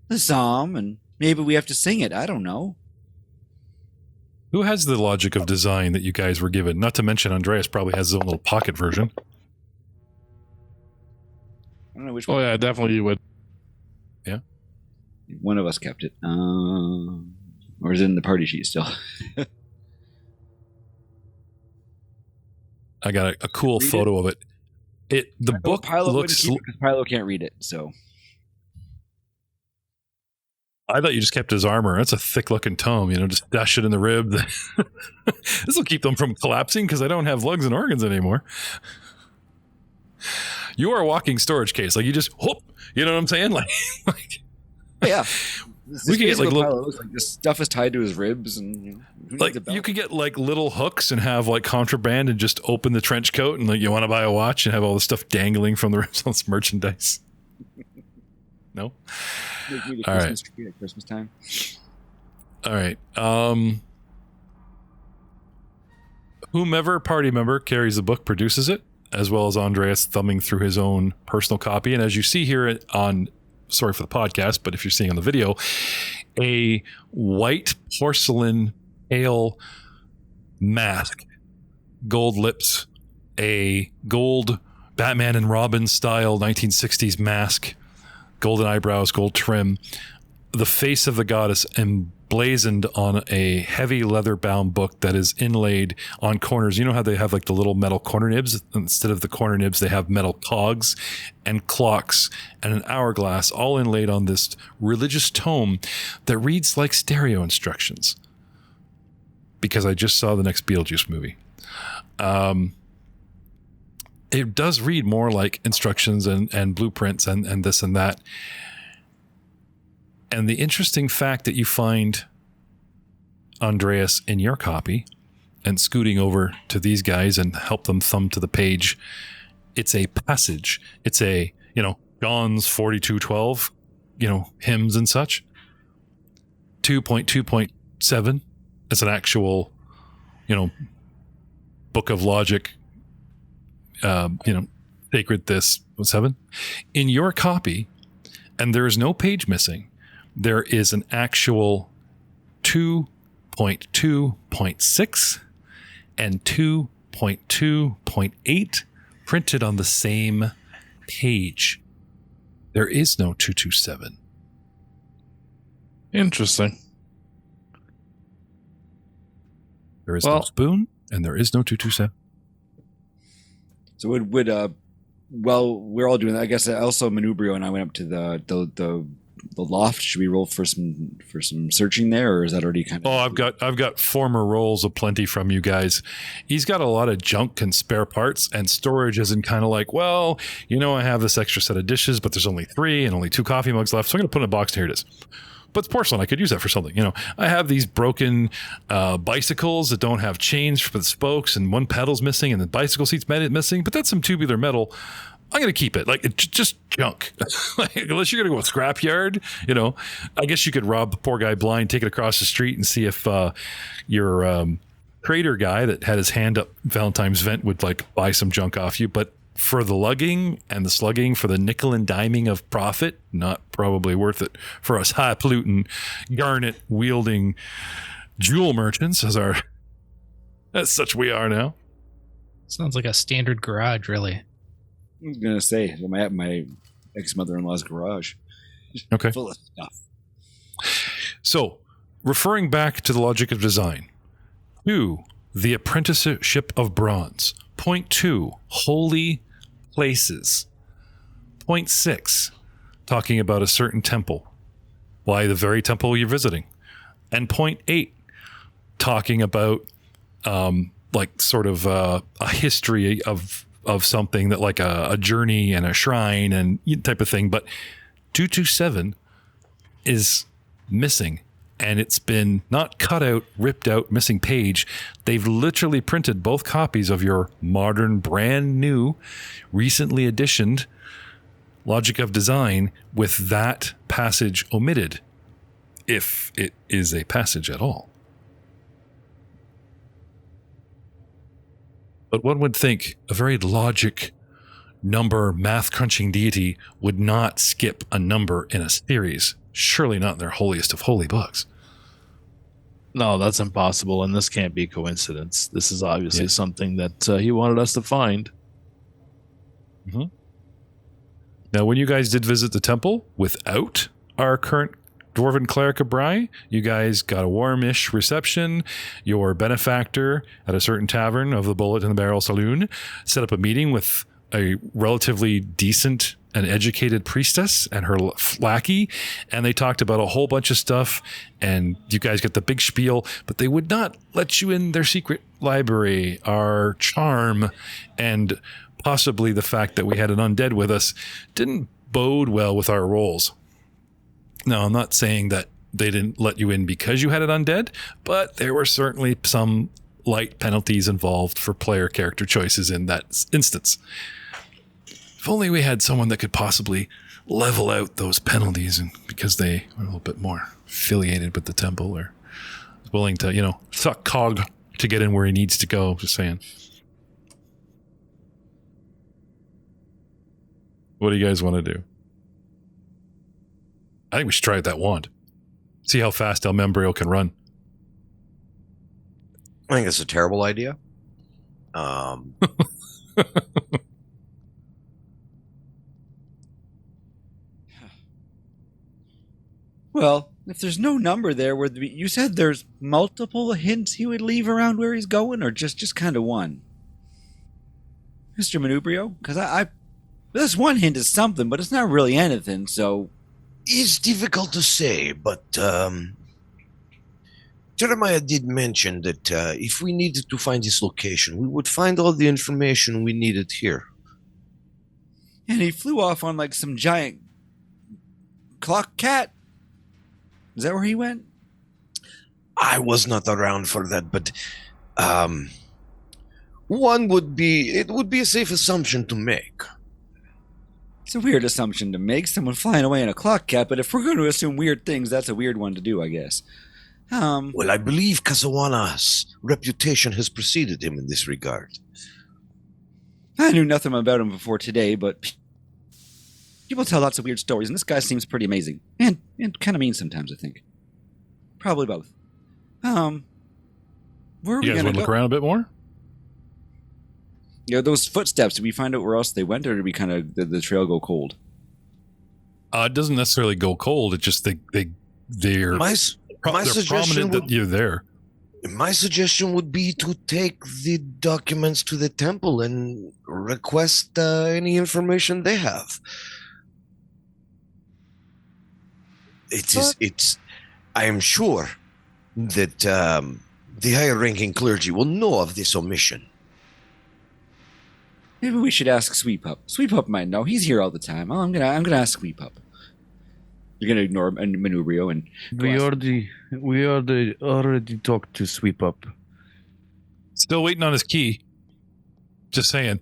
the psalm, and maybe we have to sing it. I don't know. Who has the logic of design that you guys were given? Not to mention Andreas probably has his own little pocket version. I don't know which one. Oh, yeah, definitely you would. Yeah. One of us kept it. Or is it in the party sheet still? I got a cool photo of it. The book Pilo looks... because Pilo can't read it, so... I thought you just kept his armor. That's a thick-looking tome, just dash it in the rib. This will keep them from collapsing because I don't have lugs and organs anymore. You are a walking storage case. Like, you just, whoop, you know what I'm saying? Like yeah. We could get like little, like this stuff is tied to his ribs, and like you could get like little hooks and have like contraband and just open the trench coat and like you want to buy a watch and have all the stuff dangling from the ribs on this merchandise. No. All right. Tree at Christmas time. All right. Whomever party member carries the book produces it, as well as Andreas thumbing through his own personal copy. And as you see here on, sorry for the podcast, but if you're seeing on the video, a white porcelain ale mask, gold lips, a gold Batman and Robin style 1960s mask, golden eyebrows, gold trim, the face of the goddess emblazoned on a heavy leather-bound book that is inlaid on corners. You know how they have like the little metal corner nibs? Instead of the corner nibs, they have metal cogs and clocks and an hourglass, all inlaid on this religious tome that reads like stereo instructions. Because I just saw the next Beetlejuice movie. It does read more like instructions and blueprints and this and that. And the interesting fact that you find, Andreas, in your copy, and scooting over to these guys and help them thumb to the page, it's a passage. It's a, John's 42:12, hymns and such. 2.2.7. It's an actual, book of logic, sacred this, 7. In your copy, and there is no page missing, there is an actual 2.2.6 and 2.2.8 printed on the same page. There is no 227. Interesting. There is no spoon, and there is no 227. So would while we're all doing that, I guess also Manubrio and I went up to the loft? Should we roll for some searching there, or is that already kind of? Oh, I've got former rolls aplenty from you guys. He's got a lot of junk and spare parts, and storage isn't kind of like, well, I have this extra set of dishes, but there's only 3 and only 2 coffee mugs left, so I'm going to put in a box. Here it is. But it's porcelain. I could use that for something. I have these broken bicycles that don't have chains for the spokes, and one pedal's missing, and the bicycle seat's missing. But that's some tubular metal. I'm going to keep it. Like, it's just junk. Unless you're going to go with scrapyard, I guess you could rob the poor guy blind, take it across the street, and see if your trader guy that had his hand up Valentine's vent would buy some junk off you. But for the lugging and the slugging, for the nickel and diming of profit, not probably worth it for us high polluting, garnet wielding jewel merchants as such we are now. Sounds like a standard garage, really. I was gonna say my ex-mother-in-law's garage. Okay. Full of stuff. So, referring back to the logic of design, 2, the apprenticeship of bronze. Point 2, holy places. Point 6, talking about a certain temple. Why the very temple you're visiting. And point 8, talking about sort of a history of something that like a journey and a shrine and type of thing. But 227 is missing, and it's been not cut out, ripped out, missing page. They've literally printed both copies of your modern, brand new, recently editioned Logic of Design with that passage omitted, if it is a passage at all. But one would think a very logic, number, math-crunching deity would not skip a number in a series. Surely not in their holiest of holy books. No, that's impossible, and this can't be coincidence. This is obviously something that he wanted us to find. Mm-hmm. Now, when you guys did visit the temple without our current Dwarven Cleric of Bry, you guys got a warmish reception. Your benefactor at a certain tavern of the Bullet in the Barrel Saloon set up a meeting with a relatively decent and educated priestess and her lackey, and they talked about a whole bunch of stuff, and you guys get the big spiel, but they would not let you in their secret library. Our charm and possibly the fact that we had an undead with us didn't bode well with our rolls. Now, I'm not saying that they didn't let you in because you had an undead, but there were certainly some light penalties involved for player character choices in that instance. If only we had someone that could possibly level out those penalties, and because they were a little bit more affiliated with the temple or willing to, suck cog to get in where he needs to go. Just saying. What do you guys want to do? I think we should try out that wand. See how fast El Membrio can run. I think it's a terrible idea. Well, if there's no number there, you said there's multiple hints he would leave around where he's going, or just kind of one? Mr. Manubrio? Because this one hint is something, but it's not really anything, so... It's difficult to say, but Jeremiah did mention that if we needed to find his location, we would find all the information we needed here. And he flew off on some giant clock cat. Is that where he went? I was not around for that, but it would be a safe assumption to make. It's a weird assumption to make, someone flying away in a clock cat, but if we're going to assume weird things, that's a weird one to do, I guess. Well, I believe Casawana,'s reputation has preceded him in this regard. I knew nothing about him before today, but people tell lots of weird stories, and this guy seems pretty amazing. And kind of mean sometimes, I think. Probably both. Where are we You guys going want to to look around a bit more? Those footsteps, did we find out where else they went, or did we did the trail go cold? It doesn't necessarily go cold. It's just they're prominent that you're there. My suggestion would be to take the documents to the temple and request any information they have. I am sure that the higher-ranking clergy will know of this omission. Maybe we should ask Sweet Pup. Sweet Pup might know. He's here all the time. Oh, I'm gonna ask Sweet Pup. You're gonna ignore Manubrio and we already talked to Sweep Up. Still waiting on his key. Just saying.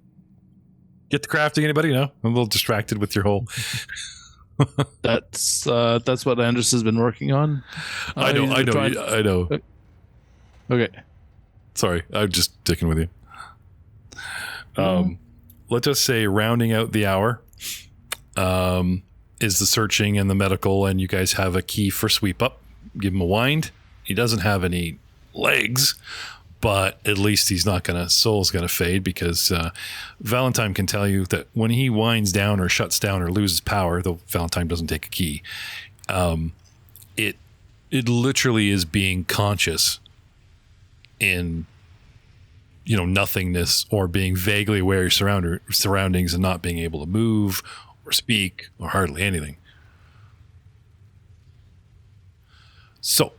Get the crafting, anybody? No? I'm a little distracted with your whole. That's what Andrus has been working on. I know. Okay. Sorry, I'm just sticking with you. Let's just say rounding out the hour is the searching and the medical, and you guys have a key for Sweep Up. Give him a wind. He doesn't have any legs, but at least he's not soul's gonna fade, because Valentine can tell you that when he winds down or shuts down or loses power, though Valentine doesn't take a key, it literally is being conscious in nothingness, or being vaguely aware of your surroundings and not being able to move or speak or hardly anything. So,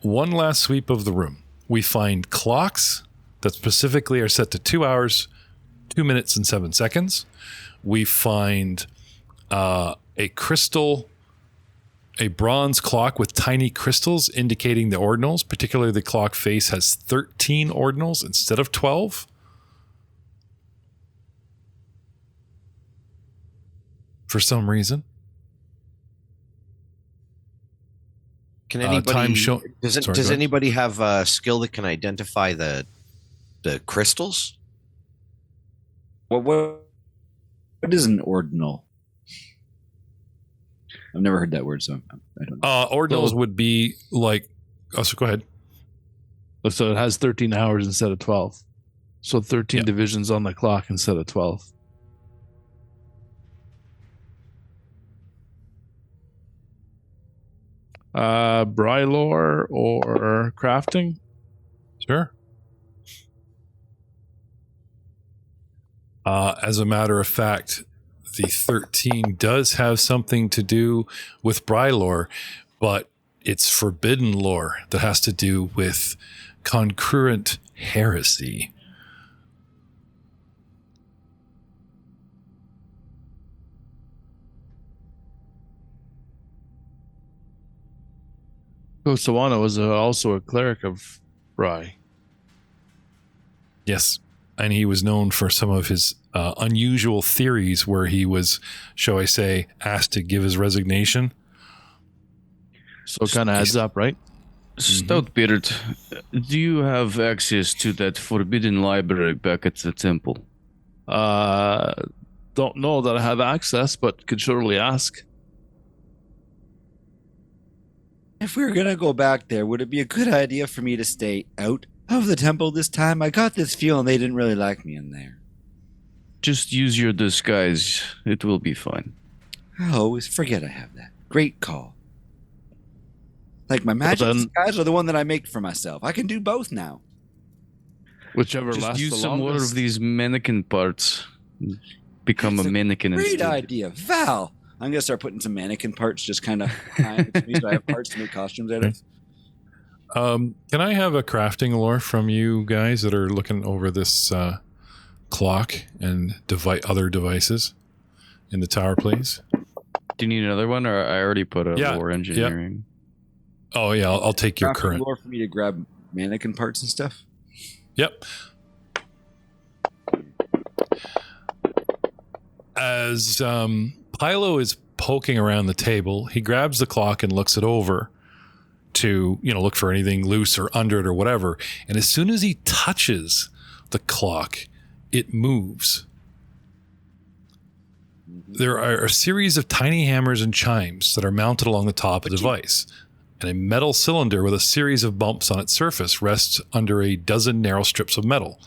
one last sweep of the room. We find clocks that specifically are set to 2 hours, 2 minutes, and 7 seconds. We find a bronze clock with tiny crystals indicating the ordinals. Particularly, the clock face has 13 ordinals instead of 12. For some reason. Can anybody does anybody have a skill that can identify the crystals? What is an ordinal? I've never heard that word, so I don't know. Ordinals would be like... Oh, so go ahead. So it has 13 hours instead of 12. So 13 divisions on the clock instead of 12. Brylore or crafting? Sure. As a matter of fact, the 13 does have something to do with Brylore, but it's forbidden lore that has to do with concurrent heresy. Kosawana was also a cleric of Bry. Yes, and he was known for some of his unusual theories where he was, shall I say, asked to give his resignation. So it kind of adds up, right? Stoutbeard, do you have access to that forbidden library back at the temple? Don't know that I have access, but could surely ask. If we were going to go back there, would it be a good idea for me to stay out of the temple this time? I got this feeling they didn't really like me in there. Just use your disguise. It will be fine. I always forget I have that. Great call. Like my magic disguise or the one that I make for myself. I can do both now. Whichever Just lasts use the some more longest. of these mannequin parts. Become a mannequin Great instead. idea. Val! I'm going to start putting some mannequin parts just kind of behind me so I have parts to make costumes out of. Can I have a crafting lore from you guys that are looking over this clock and other devices in the tower, please? Do you need another one, or I already put a lore engineering? Oh, yeah, I'll take your current. Lore for me to grab mannequin parts and stuff? Yep. As Pilo is poking around the table, he grabs the clock and looks it over to, look for anything loose or under it or whatever. And as soon as he touches the clock, it moves. There are a series of tiny hammers and chimes that are mounted along the top of the device. And a metal cylinder with a series of bumps on its surface rests under a dozen narrow strips of metal.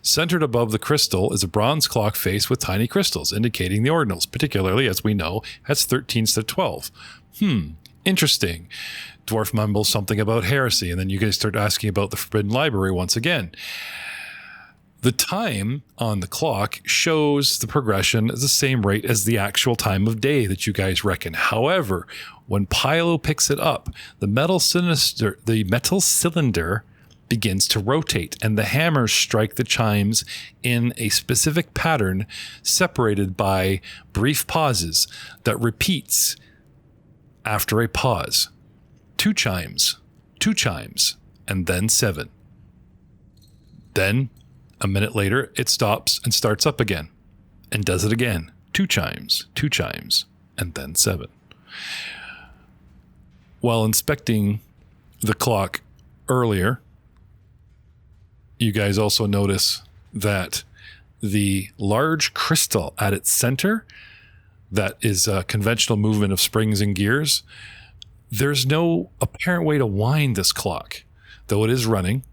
Centered above the crystal is a bronze clock face with tiny crystals, indicating the ordinals, particularly, as we know, has 13 instead of 12. Interesting. Dwarf mumbles, something, something about heresy, and then you guys start asking about the Forbidden Library once again. The time on the clock shows the progression at the same rate as the actual time of day that you guys reckon. However, when PAIZO picks it up, the metal cylinder begins to rotate, and the hammers strike the chimes in a specific pattern separated by brief pauses that repeats after a pause. 2 chimes, 2 chimes, and then 7. Then, a minute later, it stops and starts up again and does it again. 2 chimes, 2 chimes, and then 7. While inspecting the clock earlier, you guys also notice that the large crystal at its center, that is a conventional movement of springs and gears, there's no apparent way to wind this clock, though it is running.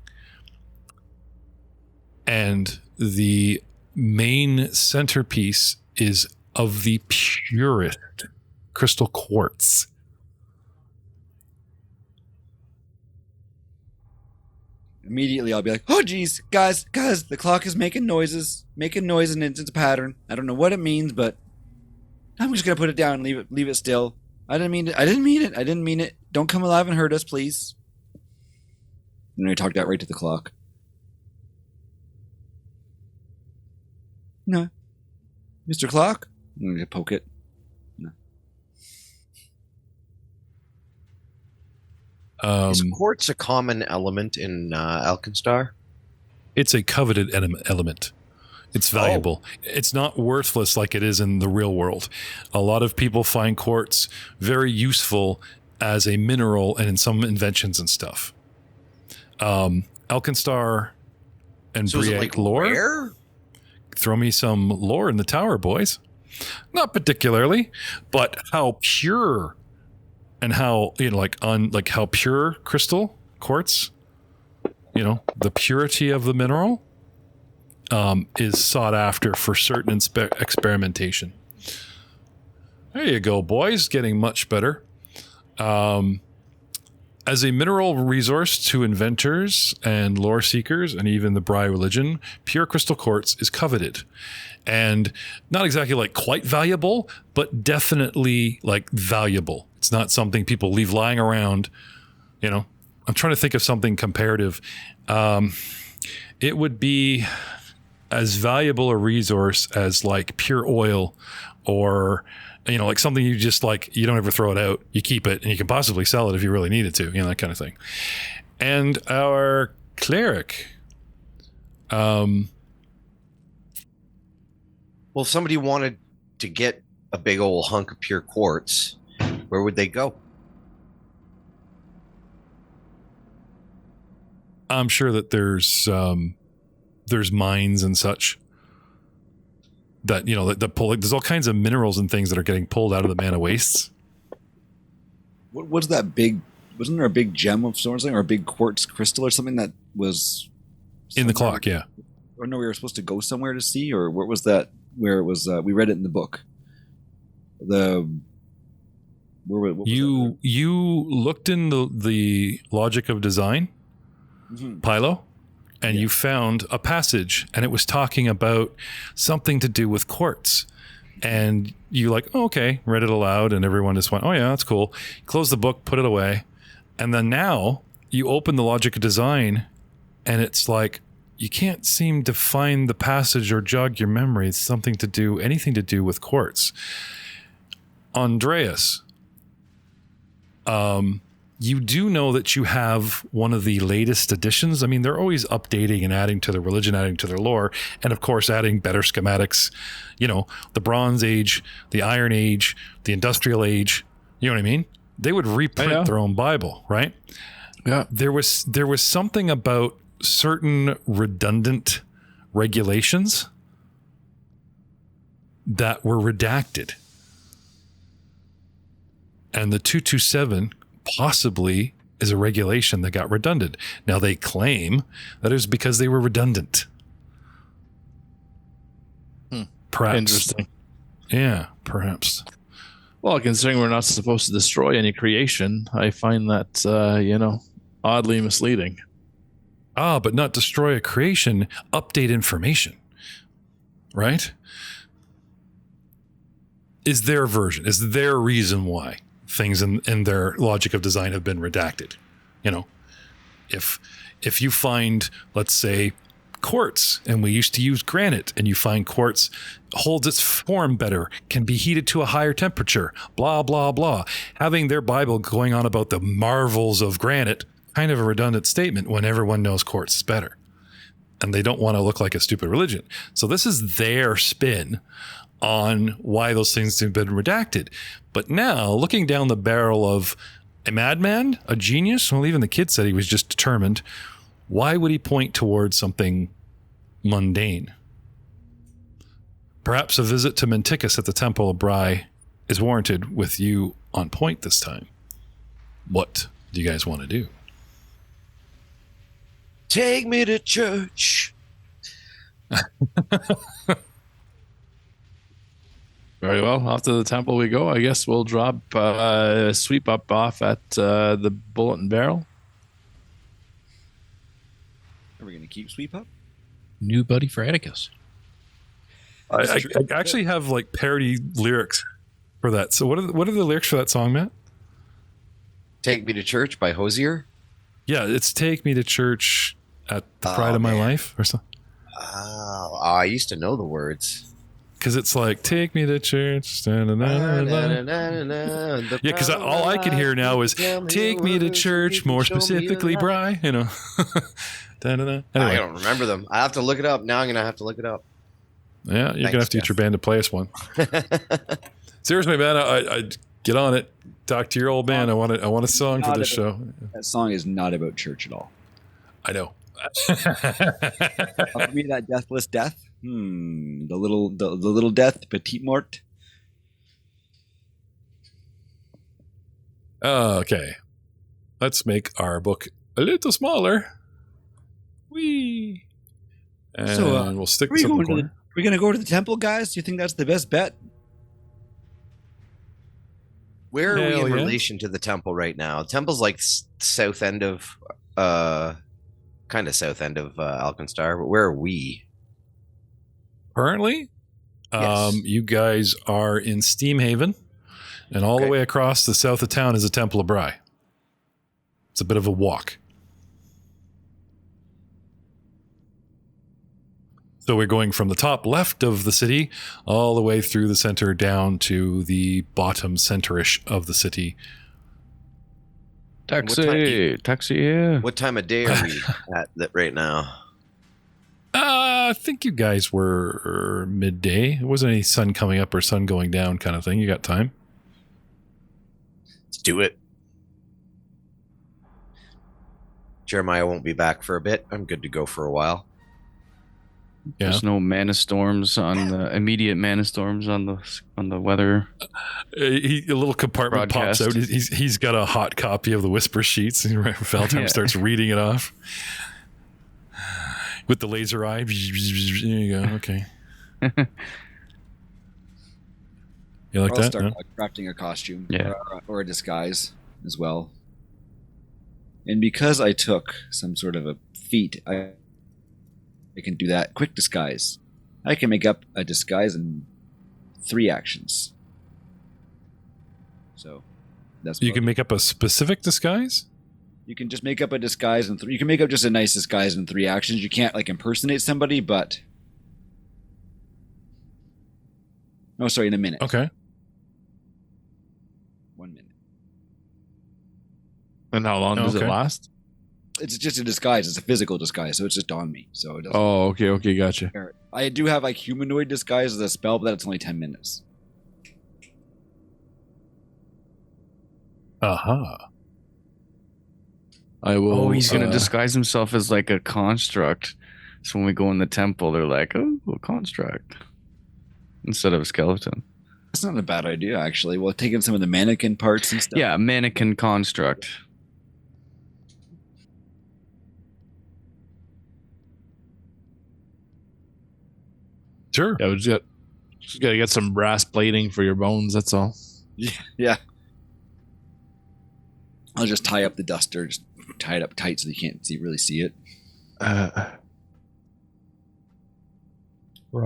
And the main centerpiece is of the purest crystal quartz. Immediately, I'll be like, "Oh, geez, guys, the clock is making noise, and it's a pattern. I don't know what it means, but I'm just gonna put it down and leave it still. I didn't mean it. Don't come alive and hurt us, please." And I talked that right to the clock. No, Mr. Clock. I'm gonna poke it. No. Is quartz a common element in AlkenStar? It's a coveted element. It's valuable. It's not worthless like it is in the real world. A lot of people find quartz very useful as a mineral and in some inventions and stuff. AlkenStar and So is it Briac like lore. rare? Throw me some lore in the tower, boys. Not particularly, but how pure and how, how pure crystal quartz, the purity of the mineral is sought after for certain experimentation. There you go, boys. Getting much better. As a mineral resource to inventors and lore seekers and even the Bry religion, pure crystal quartz is coveted. And not exactly like quite valuable, but definitely like valuable. It's not something people leave lying around. I'm trying to think of something comparative. It would be as valuable a resource as like pure oil or like something you just you don't ever throw it out. You keep it and you can possibly sell it if you really needed to, that kind of thing. And our cleric, Well, if somebody wanted to get a big old hunk of pure quartz, where would they go? I'm sure that there's mines and such that, there's all kinds of minerals and things that are getting pulled out of the mana wastes. What was that big? Wasn't there a big gem of something, or a big quartz crystal or something that was in the clock? Yeah. Or no, we were supposed to go somewhere to see, or what was that? Where it was? We read it in the book. You looked in the logic of design, PAIZO, and you found a passage, and it was talking about something to do with quartz. And you okay, read it aloud, and everyone just went, "Oh yeah, that's cool." Close the book, put it away, and then now you open the logic of design, and it's like you can't seem to find the passage or jog your memory. It's anything to do with quartz. Andreas, you do know that you have one of the latest editions. I mean, they're always updating and adding to their religion, adding to their lore, and of course, adding better schematics. The Bronze Age, the Iron Age, the Industrial Age. You know what I mean? They would reprint their own Bible, right? Yeah. There was something about certain redundant regulations that were redacted, and the 227 possibly is a regulation that got redundant. Now they claim that it was because they were redundant. Perhaps. Interesting. Yeah, perhaps. Well, considering we're not supposed to destroy any creation, I find that, oddly misleading. but not destroy a creation, update information. Right? Is their version, is their reason why things in their logic of design have been redacted. You know, if you find, let's say, quartz, and we used to use granite, and you find quartz holds its form better, can be heated to a higher temperature, blah, blah, blah. Having their Bible going on about the marvels of granite, kind of a redundant statement when everyone knows quartz is better. And they don't want to look like a stupid religion. So this is their spin on why those things have been redacted. But now, looking down the barrel of a madman, a genius, well, even the kid said he was just determined, why would he point towards something mundane? Perhaps a visit to Menticus at the Temple of Bry is warranted with you on point this time. What do you guys want to do? Take me to church. Very well. Off to the temple we go. I guess we'll drop sweep up off at the Bullet and Barrel. Are we going to keep sweep up? New buddy for Atticus. I actually have like parody lyrics for that. So what are the lyrics for that song, Matt? Take Me to Church by Hosier. Yeah, it's Take Me to Church at the Pride of My Life or something. Oh, I used to know the words. Because it's like, take me to church. Yeah, because all I can hear now is, take me to church, more specifically, Bry. You know. Anyway. I don't remember them. I have to look it up. Now I'm going to have to look it up. Yeah, you're going to have to get your band to play us one. Seriously, man, I get on it. Talk to your old band. I want a song for this show. That song is not about church at all. I know. Give me that deathless death. The little death, petite mort. Okay. Let's make our book a little smaller. Whee! And So, we'll stick Are this we up in the going to corner. we're going to go to the temple, guys? Do you think that's the best bet? Where are we Hell in yeah. relation to the temple right now? Temple's like south end of, kind of south end of AlkenStar, but where are we? Currently, Yes. you guys are in Steamhaven, and all the Okay. way across the south of town is the Temple of Bry. It's a bit of a walk. So we're going from the top left of the city all the way through the center down to the bottom center-ish of the city. Taxi, yeah. What time of day are we at that right now? I think you guys were midday. It wasn't any sun coming up or sun going down kind of thing. You got time. Let's do it. Jeremiah won't be back for a bit. I'm good to go for a while. Yeah. There's no mana storms on the immediate mana storms on the weather. A little compartment Broadcast. pops out. He's got a hot copy of the Whisper Sheets, and Feldheim Yeah. starts reading it off with the laser eye. There you go. Okay. You like I'll that? start No? crafting a costume Yeah. or a disguise as well. And because I took some sort of a feat, I can do that. Quick disguise. I can make up a disguise in 3 actions. So that's You can make up a specific disguise? You can just make up a disguise in 3. You can make up just a nice disguise in 3 actions. You can't like impersonate somebody, but oh, sorry, in a minute. Okay. 1 minute. And how long does it Okay. last? It's just a disguise. It's a physical disguise, so it's just on me. So it doesn't. Oh, okay, gotcha. I do have like humanoid disguise as a spell, but that's only 10 minutes. Aha. I will. Oh, he's gonna disguise himself as like a construct. So when we go in the temple, they're like, "Oh, a construct," instead of a skeleton. That's not a bad idea, actually. Well, taking some of the mannequin parts and stuff. Yeah, a mannequin construct. Sure. Yeah, we just gotta get some brass plating for your bones. That's all. Yeah. I'll just tie up the duster, just tie it up tight so you can't really see it. We're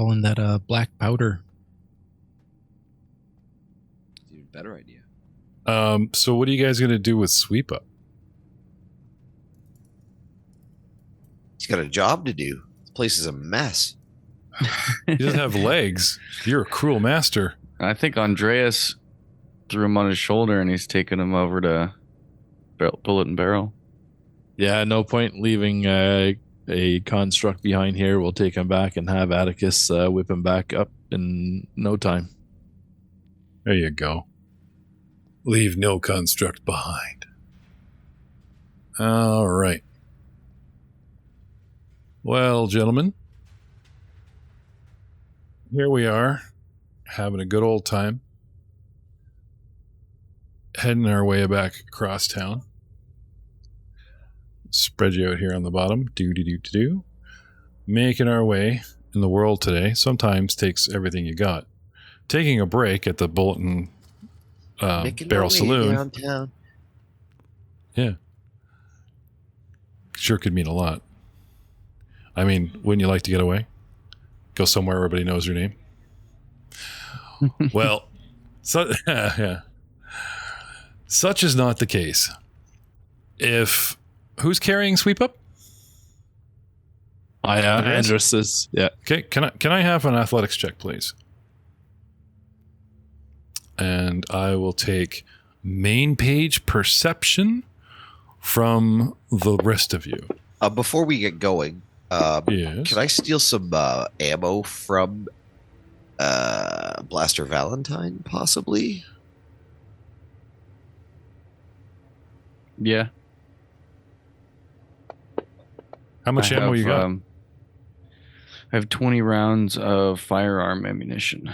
all in that black powder. Even better idea. So what are you guys going to do with Sweep Up? He's got a job to do. This place is a mess. He doesn't have legs. You're a cruel master. I think Andreas threw him on his shoulder and he's taking him over to Bullet and Barrel. Yeah, no point leaving a construct behind here. We'll take him back and have Atticus whip him back up in no time. There you go. Leave no construct behind. All right. Well, gentlemen, here we are, having a good old time, heading our way back across town. Spread you out here on the bottom. Do. Making our way in the world today sometimes takes everything you got. Taking a break at the Bulletin Barrel Saloon. Downtown. Yeah. Sure could mean a lot. I mean, wouldn't you like to get away? Go somewhere everybody knows your name? Well, yeah. Such is not the case. Who's carrying Sweep Up? Andres is, yeah. Okay, can I have an athletics check, please? And I will take main page perception from the rest of you. Before we get going, yes. Can I steal some ammo from Blaster Valentine, possibly? Yeah. How much ammo you got? I have 20 rounds of firearm ammunition.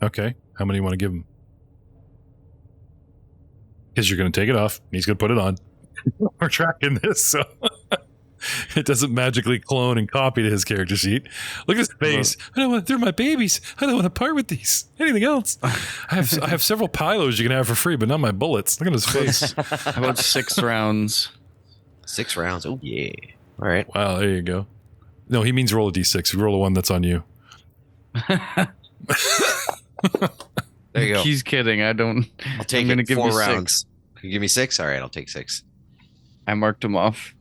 Okay. How many you want to give him? Because you're going to take it off, and he's going to put it on. We're tracking this, so it doesn't magically clone and copy to his character sheet. Look at his face. I don't want. They're my babies. I don't want to part with these. Anything else? I have several PAIZOs you can have for free, but not my bullets. Look at his face. How about 6 rounds? 6 rounds. Oh yeah. All right. Wow, there you go. No, he means roll a d6. You roll a 1 that's on you. There you go. He's kidding. I don't. I'll take I'm gonna it. give 4 you rounds. 6. You give me 6? All right, I'll take 6. I marked him off.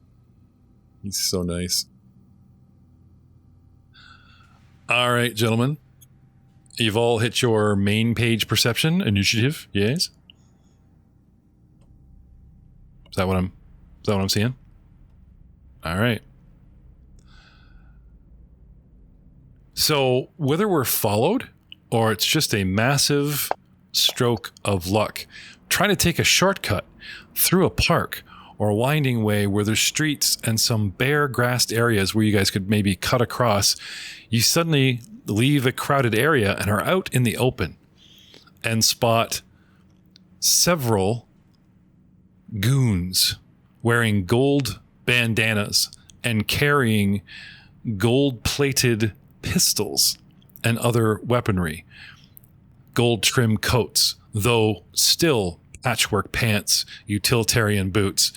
He's so nice. All right, gentlemen. You've all hit your main page perception initiative, yes? Is that what I'm seeing? All right. So whether we're followed or it's just a massive stroke of luck, trying to take a shortcut through a park or a winding way where there's streets and some bare grassed areas where you guys could maybe cut across, you suddenly leave a crowded area and are out in the open and spot several goons wearing gold bandanas and carrying gold-plated pistols and other weaponry, gold-trimmed coats, though still patchwork pants, utilitarian boots.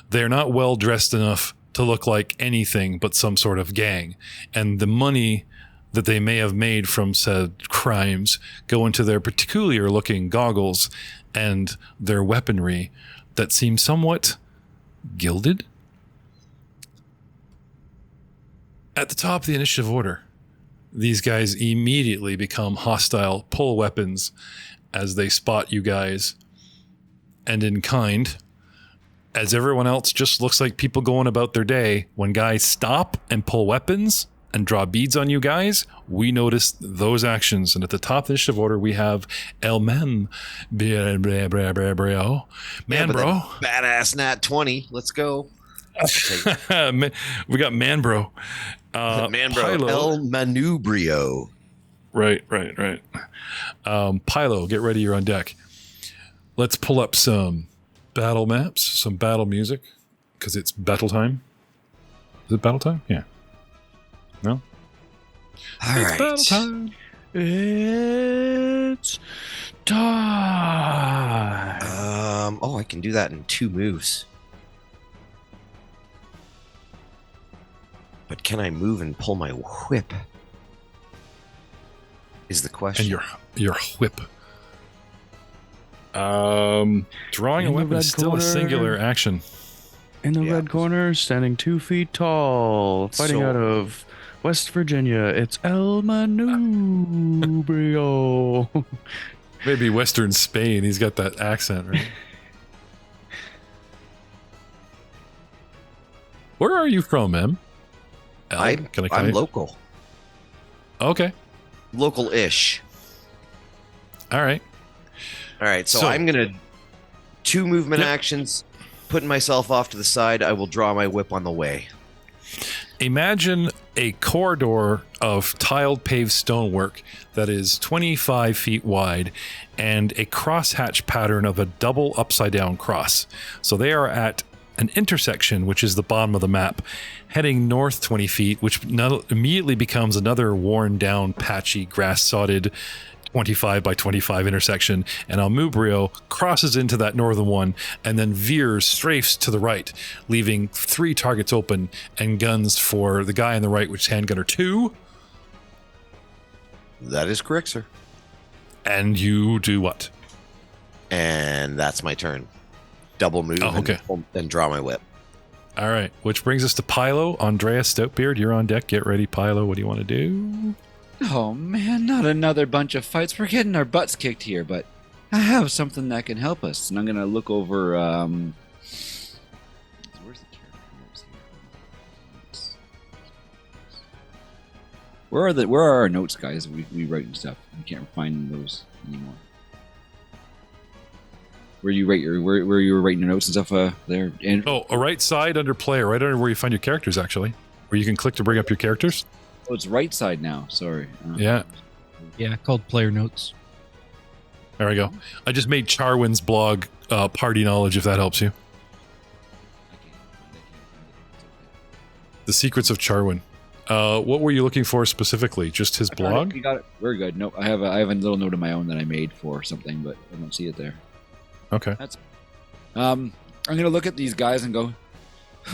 They're not well dressed enough to look like anything but some sort of gang. And the money that they may have made from said crimes go into their peculiar looking goggles and their weaponry that seem somewhat gilded. At the top of the initiative order, these guys immediately become hostile, pull weapons as they spot you guys. And in kind, as everyone else just looks like people going about their day, when guys stop and pull weapons and draw beads on you guys, we notice those actions. And at the top of the initiative order, we have El Man, Man Bro. Badass nat 20. Let's go. We got Man Bro. Man Bro. Pylo. El Manubrio. Right. Pylo, get ready. You're on deck. Let's pull up some battle maps, some battle music, because it's battle time. Is it battle time? Yeah. No? All It's right. battle time. It's time. I can do that in 2 moves. But can I move and pull my whip? Is the question. And your whip. Drawing a In the weapon red is still corner. a singular action. In the red corner, standing 2 feet tall, fighting out of West Virginia, it's El Manubrio. Maybe Western Spain. He's got that accent, right? Where are you from, Em? I'm local. Okay. Local-ish. All right. All right, so I'm going to 2 movement actions, putting myself off to the side. I will draw my whip on the way. Imagine a corridor of tiled paved stonework that is 25 feet wide and a crosshatch pattern of a double upside down cross. So they are at an intersection, which is the bottom of the map, heading north 20 feet, which immediately becomes another worn down, patchy, grass sodded 25 by 25 intersection, and Almubrio crosses into that northern one and then veers, strafes to the right, leaving 3 targets open and guns for the guy on the right, which is handgunner 2. That is correct, sir. And you do what? And that's my turn. Double move and draw my whip. All right, which brings us to PAIZO. Andreas Stoutbeard, you're on deck. Get ready, PAIZO. What do you want to do? Oh man, not another bunch of fights. We're getting our butts kicked here, but I have something that can help us. And I'm gonna look over where's the character notes here? Where are our notes, guys? We write and stuff. I can't find those anymore. Where you write where you were writing your notes and stuff there, Andrew? Oh, right side under player, right under where you find your characters, actually. Where you can click to bring up your characters. Oh, it's right side now. Sorry. Yeah. Yeah, called player notes. There we go. I just made Charwin's blog party knowledge, if that helps you. The Secrets of Charwin. What were you looking for specifically? Just his blog? You got it. We're good. Nope. I have a little note of my own that I made for something, but I don't see it there. Okay. I'm gonna look at these guys and go,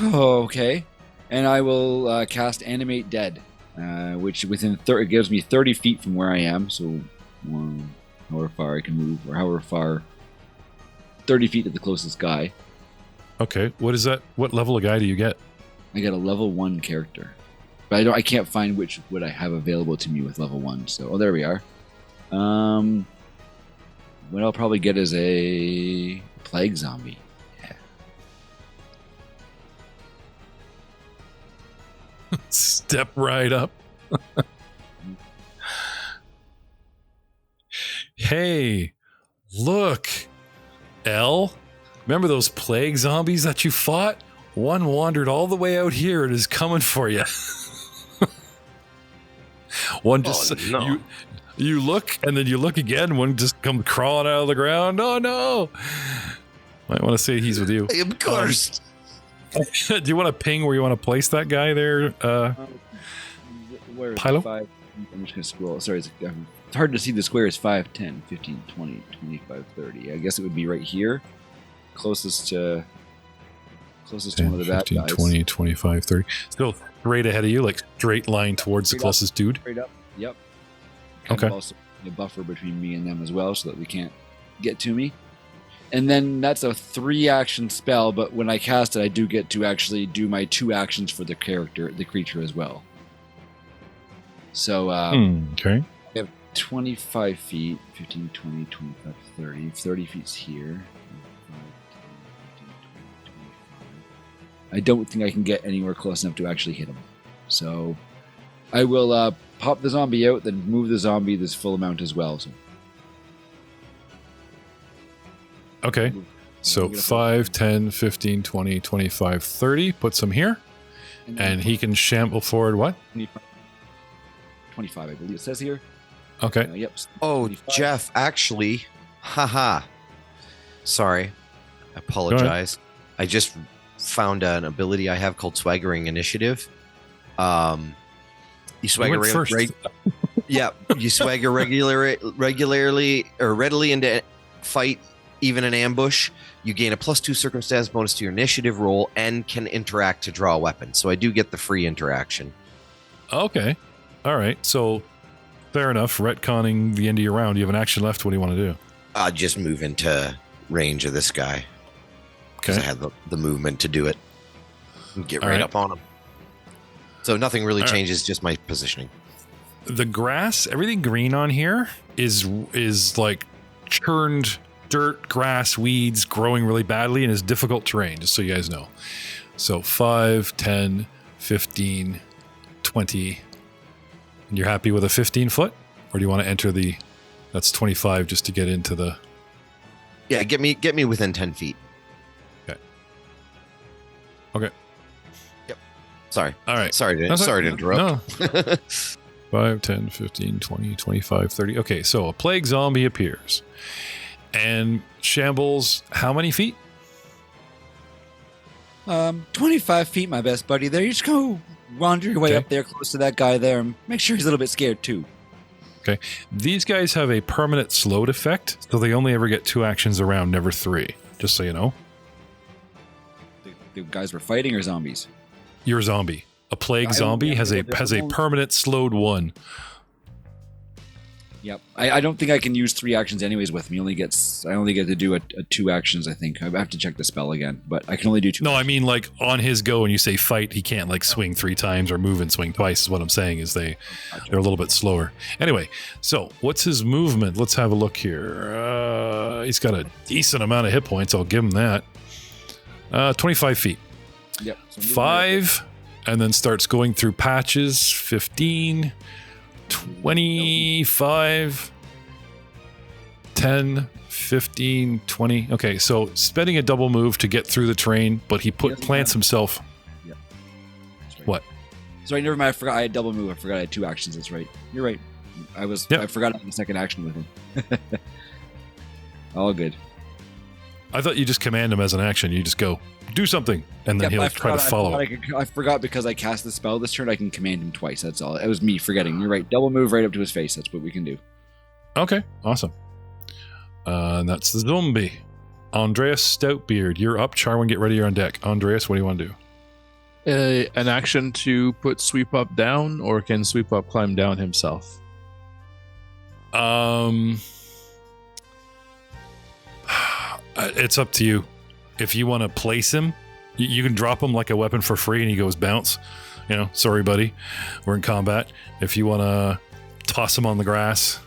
oh, okay, and I will cast Animate Dead, which it gives me 30 feet from where I am, so however far I can move, or however far, 30 feet to the closest guy. Okay. What is that? What level of guy do you get? I get a level 1 character, but I can't find which would I have available to me with level 1. So there we are. What I'll probably get is a plague zombie. Yeah. Step right up. Hey, look, El. Remember those plague zombies that you fought? One wandered all the way out here and is coming for you. One just You look, and then you look again. One just comes crawling out of the ground. Oh no! Might want to say he's with you. I am cursed. Do you want to ping where you want to place that guy there? Where is PAIZO? 5? I'm just going to scroll. Sorry, it's hard to see the squares. 5, 10, 15, 20, 25, 30. I guess it would be right here. Closest to 10, one of the bad 15, guys. 20, 25, 30. Still straight ahead of you, like straight line towards the closest dude. Straight up. Yep. Okay. Also a buffer between me and them as well, so that we can't get to me. And then that's a 3-action spell, but when I cast it, I do get to actually do my 2 actions for the creature as well. So Okay. I have 25 feet, 15, 20, 25, 30. 30 feet's here. 5, 10, 15, 20, 25. I don't think I can get anywhere close enough to actually hit him. So I will pop the zombie out, then move the zombie this full amount as well. So. Okay. So 5, 10, 15, 20, 25, 30. Put some here. And he can shamble forward what? 25, I believe it says here. Okay. Yep. Oh, 25. Jeff, actually, haha. Sorry. I apologize. I just found an ability I have called Swaggering Initiative. You swagger first. Yeah, you swagger regularly or readily into fight even an ambush, you gain a +2 circumstance bonus to your initiative roll and can interact to draw a weapon. So I do get the free interaction. Okay. All right. So fair enough. Retconning the end of your round. You have an action left. What do you want to do? I'll just move into range of this guy. Because I had the movement to do it. And get right up on him. So nothing really changes, just my positioning. The grass, everything green on here is like churned dirt, grass, weeds growing really badly and is difficult terrain, just so you guys know. So 5, 10, 15, 20. And you're happy with a 15 foot? Or do you want to enter that's 25 just to get into the... Yeah, get me within 10 feet. Okay. Yep. Sorry. All right. Sorry to interrupt. No. 5, 10, 15, 20, 25, 30. Okay, so a plague zombie appears. And shambles how many feet? 25 feet, my best buddy. There, you just go wander your way up there close to that guy there and make sure he's a little bit scared too. Okay. These guys have a permanent slowed effect, so they only ever get 2 actions around, never 3. Just so you know. The guys were fighting or zombies? You're a zombie. A plague zombie has a permanent slowed 1. Yep. I don't think I can use 3 actions anyways with me. I only get to do a 2 actions, I think. I have to check the spell again, but I can only do 2. No, I mean like on his go when you say fight, he can't like swing 3 times or move and swing twice is what I'm saying is they're a little bit slower. Anyway, so what's his movement? Let's have a look here. He's got a decent amount of hit points. I'll give him that. 25 feet. Yep. So 5, and then starts going through patches. 15, 25, 10, 15, 20. Okay, so spending a double move to get through the terrain, but he plants himself. Yep. Right. What? Sorry, never mind. I forgot I had double move. I forgot I had 2 actions. That's right. You're right. I forgot I had the second action with him. All good. I thought you just command him as an action. You just go, do something, and then he'll try to follow. I forgot because I cast the spell this turn, I can command him twice. That's all. It was me forgetting. You're right. Double move right up to his face. That's what we can do. Okay, awesome. And that's the zombie. Andreas Stoutbeard, you're up. Charwin, get ready. You're on deck. Andreas, what do you want to do? An action to put sweep up down, or can sweep up climb down himself? It's up to you. If you want to place him, you can drop him like a weapon for free and he goes bounce. You know, sorry, buddy. We're in combat. If you want to toss him on the grass.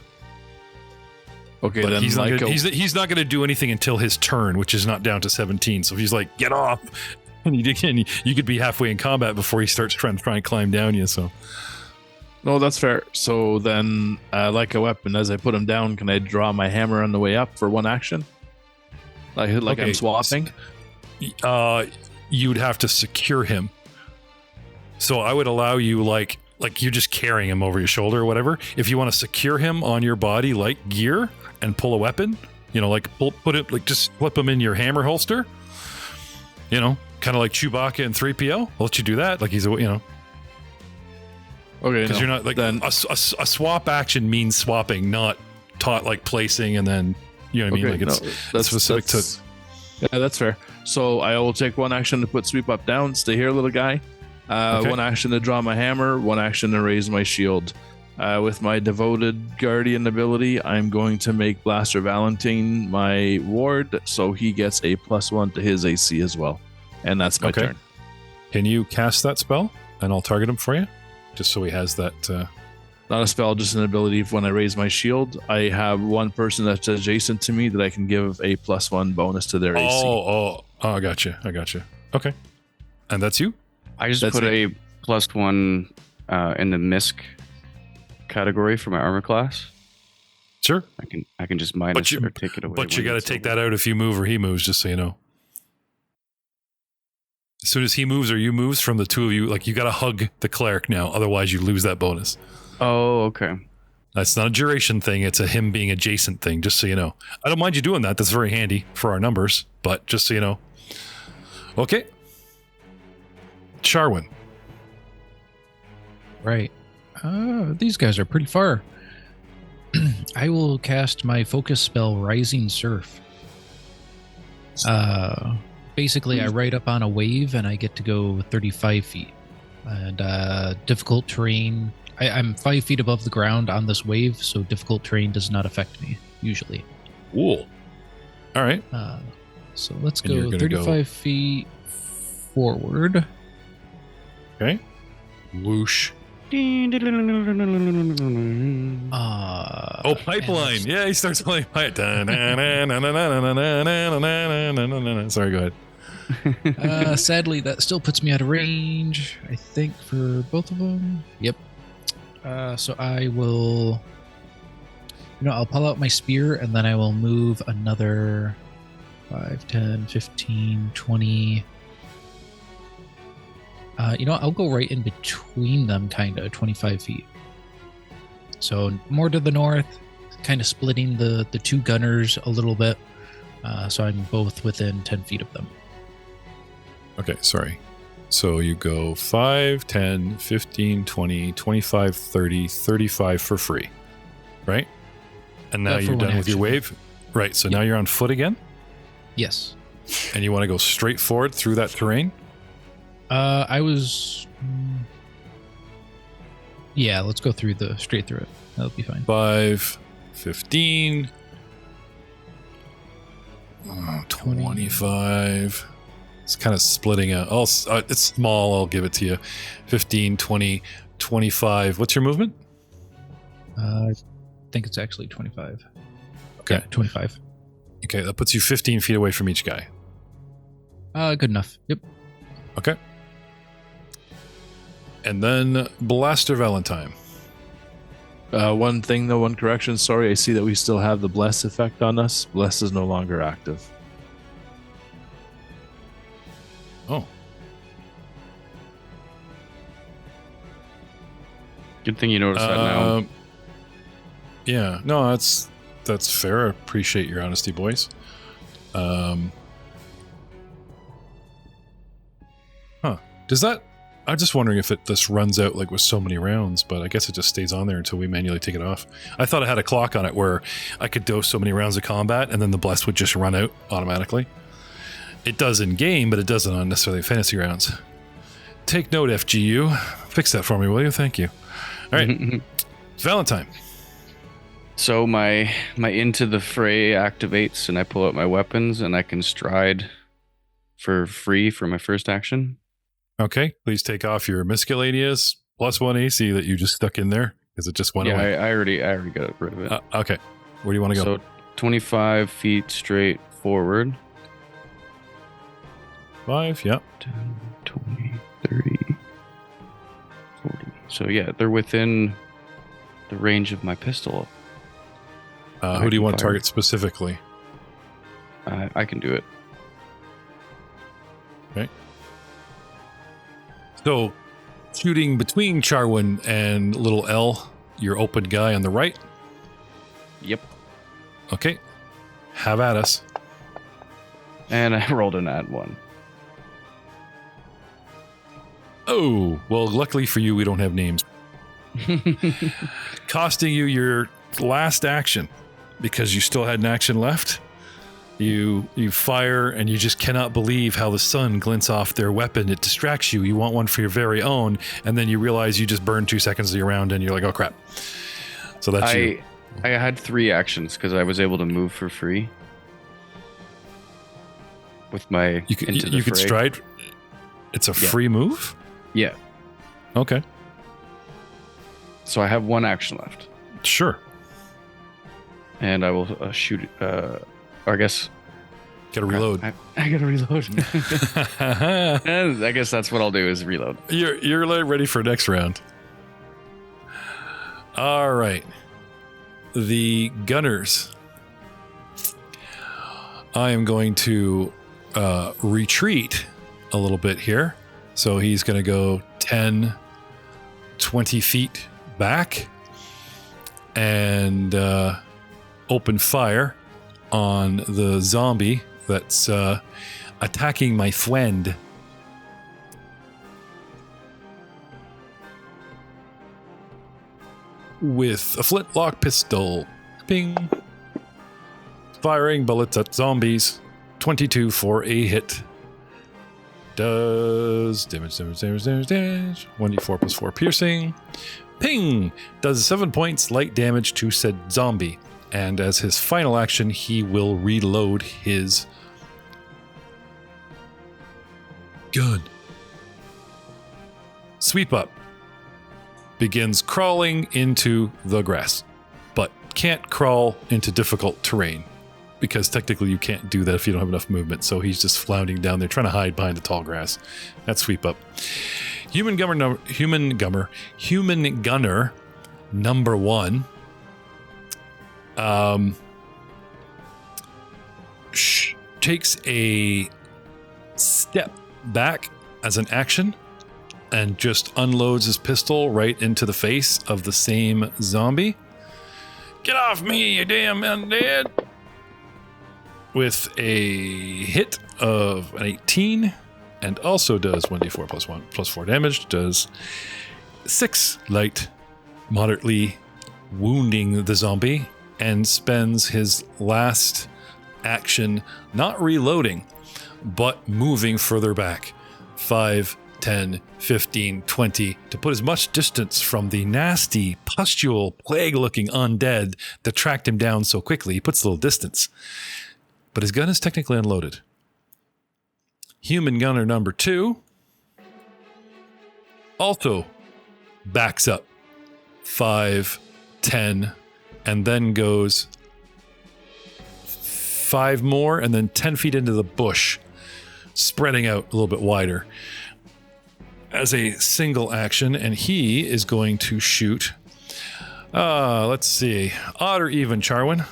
Okay, but then he's not going to do anything until his turn, which is not down to 17. So if he's like, get off, and you could be halfway in combat before he starts trying and climb down you. So. No, that's fair. So then, like a weapon, as I put him down, can I draw my hammer on the way up for 1 action? Like okay. I'm swapping? You'd have to secure him. So I would allow you like you're just carrying him over your shoulder or whatever. If you want to secure him on your body like gear and pull a weapon, you know, like put it, like just flip him in your hammer holster, you know, kind of like Chewbacca and 3PO. I'll let you do that. Like he's a, you know. Okay. Because you're not like then, a swap action means swapping, not taught like placing and then, you know what I mean? Like that's specific to. Yeah, that's fair. So I will take 1 action to put sweep up down. Stay here, little guy. 1 action to draw my hammer. 1 action to raise my shield. With my devoted guardian ability, I'm going to make Blaster Valentine my ward, so he gets a +1 to his AC as well. And that's my turn. Can you cast that spell? And I'll target him for you, just so he has that. Not a spell, just an ability. When I raise my shield, I have 1 person that's adjacent to me that I can give a +1 bonus to their AC. Oh, I gotcha. Okay. And that's you? I just put a +1 in the misc category for my armor class. Sure. I can just minus it or take it away. But you got to take that out if you move or he moves, just so you know. As soon as he moves or you moves from the 2 of you, like you got to hug the cleric now. Otherwise you lose that bonus. Oh, okay. That's not a duration thing. It's a him being adjacent thing, just so you know. I don't mind you doing that. That's very handy for our numbers, but just so you know. Okay. Charwin. Right. These guys are pretty far. I will cast my focus spell, Rising Surf. Basically, I ride up on a wave and I get to go 35 feet. And difficult terrain, I'm 5 feet above the ground on this wave, so difficult terrain does not affect me, usually. Cool. All right. So let's go 35 feet forward. Okay. Whoosh. Pipeline. Yeah, he starts playing pipeline. Sorry, go ahead. Sadly, that still puts me out of range, I think, for both of them. Yep. So I will... I'll pull out my spear, and then I will move another 5, 10, 15, 20... I'll go right in between them, kind of 25 feet. So more to the north, kind of splitting the two gunners a little bit. So I'm both within 10 feet of them. Okay, sorry. So you go 5, 10, 15, 20, 25, 30, 35 for free, right? And now you're done with your wave? Right, so now you're on foot again? Yes. And you want to go straight forward through that terrain? I was... Yeah, let's go straight through it. That'll be fine. 5, 15, 25. It's kind of splitting out. It's small, I'll give it to you. 15, 20, 25. What's your movement? I think it's actually 25. Okay. Yeah, 25. Okay, that puts you 15 feet away from each guy. Good enough. Yep. Okay. And then Blaster Valentine. One thing, though, one correction. Sorry, I see that we still have the Bless effect on us. Bless is no longer active. Oh. Good thing you noticed that now. Yeah, no, that's fair. I appreciate your honesty, boys. Does that... I'm just wondering if this runs out like with so many rounds, but I guess it just stays on there until we manually take it off. I thought it had a clock on it where I could dose so many rounds of combat and then the bless would just run out automatically. It does in game, but it doesn't on necessarily fantasy rounds. Take note, FGU. Fix that for me, will you? Thank you. All right. Valentine. So my Into the Fray activates and I pull out my weapons and I can stride for free for my first action. Okay, please take off your Miscellaneous +1 AC that you just stuck in there because it just went away. Yeah, I already got rid of it. Okay, where do you want to go? So 25 feet straight forward. 5, yeah. 10, 20, 30, 40. So yeah, they're within the range of my pistol. Who do you want to target specifically? I can do it. Okay. So, shooting between Charwin and Little L, your open guy on the right. Yep. Okay. Have at us. And I rolled an add 1. Oh, well, luckily for you, we don't have names. Costing you your last action because you still had an action left. You fire and you just cannot believe how the sun glints off their weapon. It distracts you. You want one for your very own, and then you realize you just burned 2 seconds of your round, and you're like, oh crap. So that's you. I had 3 actions because I was able to move for free. With my you could stride. It's a free move? Yeah. Okay. So I have 1 action left. Sure. And I will shoot I guess... Gotta reload. I gotta reload. And I guess that's what I'll do is reload. You're ready for next round. All right. The gunners. I am going to retreat a little bit here. So he's going to go 10, 20 feet back and open fire on the zombie that's attacking my friend. With a flintlock pistol. Ping. Firing bullets at zombies. 22 for a hit. Does damage. 1d4 plus 4 piercing. Ping! Does 7 points light damage to said zombie. And as his final action, he will reload his gun. Sweep up. Begins crawling into the grass, but can't crawl into difficult terrain because technically you can't do that if you don't have enough movement. So he's just floundering down there, trying to hide behind the tall grass. That's sweep up. Human gunner number 1. Takes a step back as an action and just unloads his pistol right into the face of the same zombie. Get off me, you damn undead! With a hit of an 18, and also does 1d4 plus 4 damage, does 6 light, moderately wounding the zombie, and spends his last action not reloading, but moving further back. 5, 10, 15, 20, to put as much distance from the nasty, pustule, plague-looking undead that tracked him down so quickly. He puts a little distance. But his gun is technically unloaded. Human gunner number 2 also backs up 5, 10, and then goes 5 more, and then 10 feet into the bush, spreading out a little bit wider as a single action, and he is going to shoot. Let's see, odd or even, Charwin?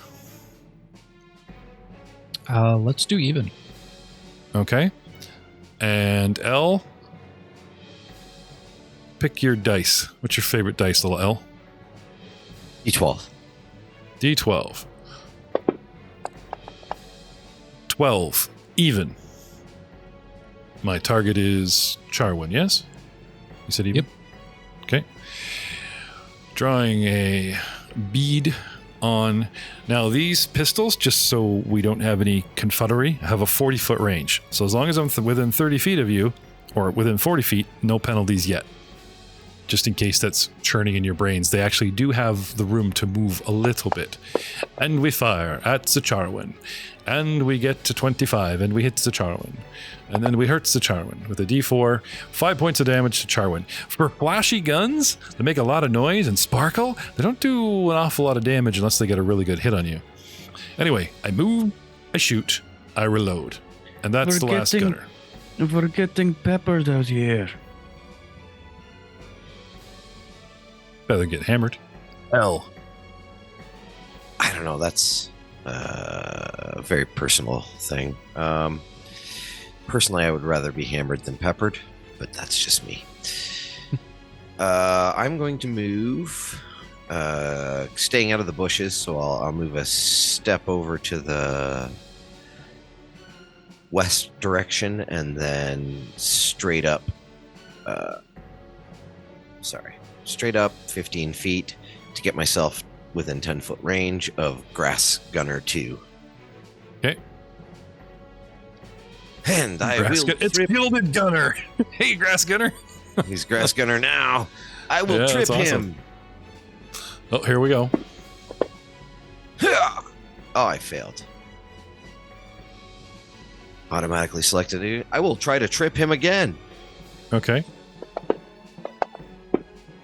Let's do even. Okay. And L, pick your dice. What's your favorite dice, little L? D12. D12. 12. Even. My target is Charwin, yes? You said even? Yep. Okay. Drawing a bead on. Now, these pistols, just so we don't have any confudery, have a 40-foot range. So as long as I'm within 30 feet of you, or within 40 feet, no penalties yet. Just in case that's churning in your brains. They actually do have the room to move a little bit. And we fire at the Charwin. And we get to 25, and we hit the Charwin. And then we hurt the Charwin with a D4. 5 points of damage to Charwin. For flashy guns that make a lot of noise and sparkle, they don't do an awful lot of damage unless they get a really good hit on you. Anyway, I move, I shoot, I reload. And that's the last gunner. We're getting peppered out here. Better get hammered. L. I don't know. That's a very personal thing. Personally, I would rather be hammered than peppered, but that's just me. I'm going to move, staying out of the bushes, so I'll move a step over to the west direction and then straight up. Straight up 15 feet to get myself within 10-foot range of Grass Gunner 2. Okay. And it's Gilded Gunner. Hey, Grass Gunner. He's Grass Gunner now. I will trip him. Oh, here we go. Oh, I failed. Automatically selected. I will try to trip him again. Okay.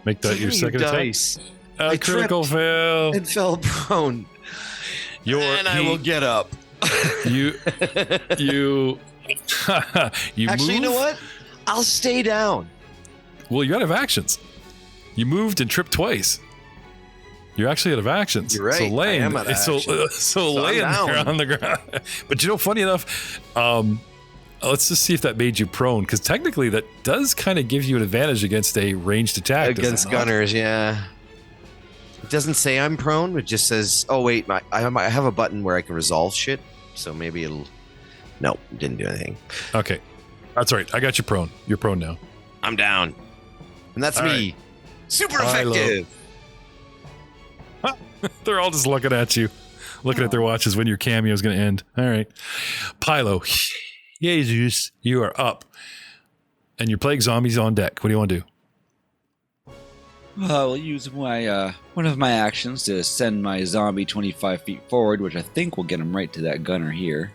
Make that your second dice. attack. A critical fail. And fell prone. I will get up. You Actually, move? you know what? I'll stay down. Well, you're out of actions. You tripped twice. You're actually out of actions. You're right. So laying, I am out of actions. so laying there on the ground. But funny enough, let's just see if that made you prone, because technically that does kind of give you an advantage against a ranged attack. Against gunners, yeah. It doesn't say I'm prone. It just says, oh, wait, I have a button where I can resolve shit. So maybe it'll... No, it didn't do anything. Okay. That's right. I got you prone. You're prone now. I'm down. And that's all me. Right. Super effective. They're all just looking at you. looking at their watches when your cameo is going to end. All right. Pylo, Jesus, you are up. And your plague zombies on deck. What do you want to do? I'll use my one of my actions to send my zombie 25 feet forward, which I think will get him right to that gunner here.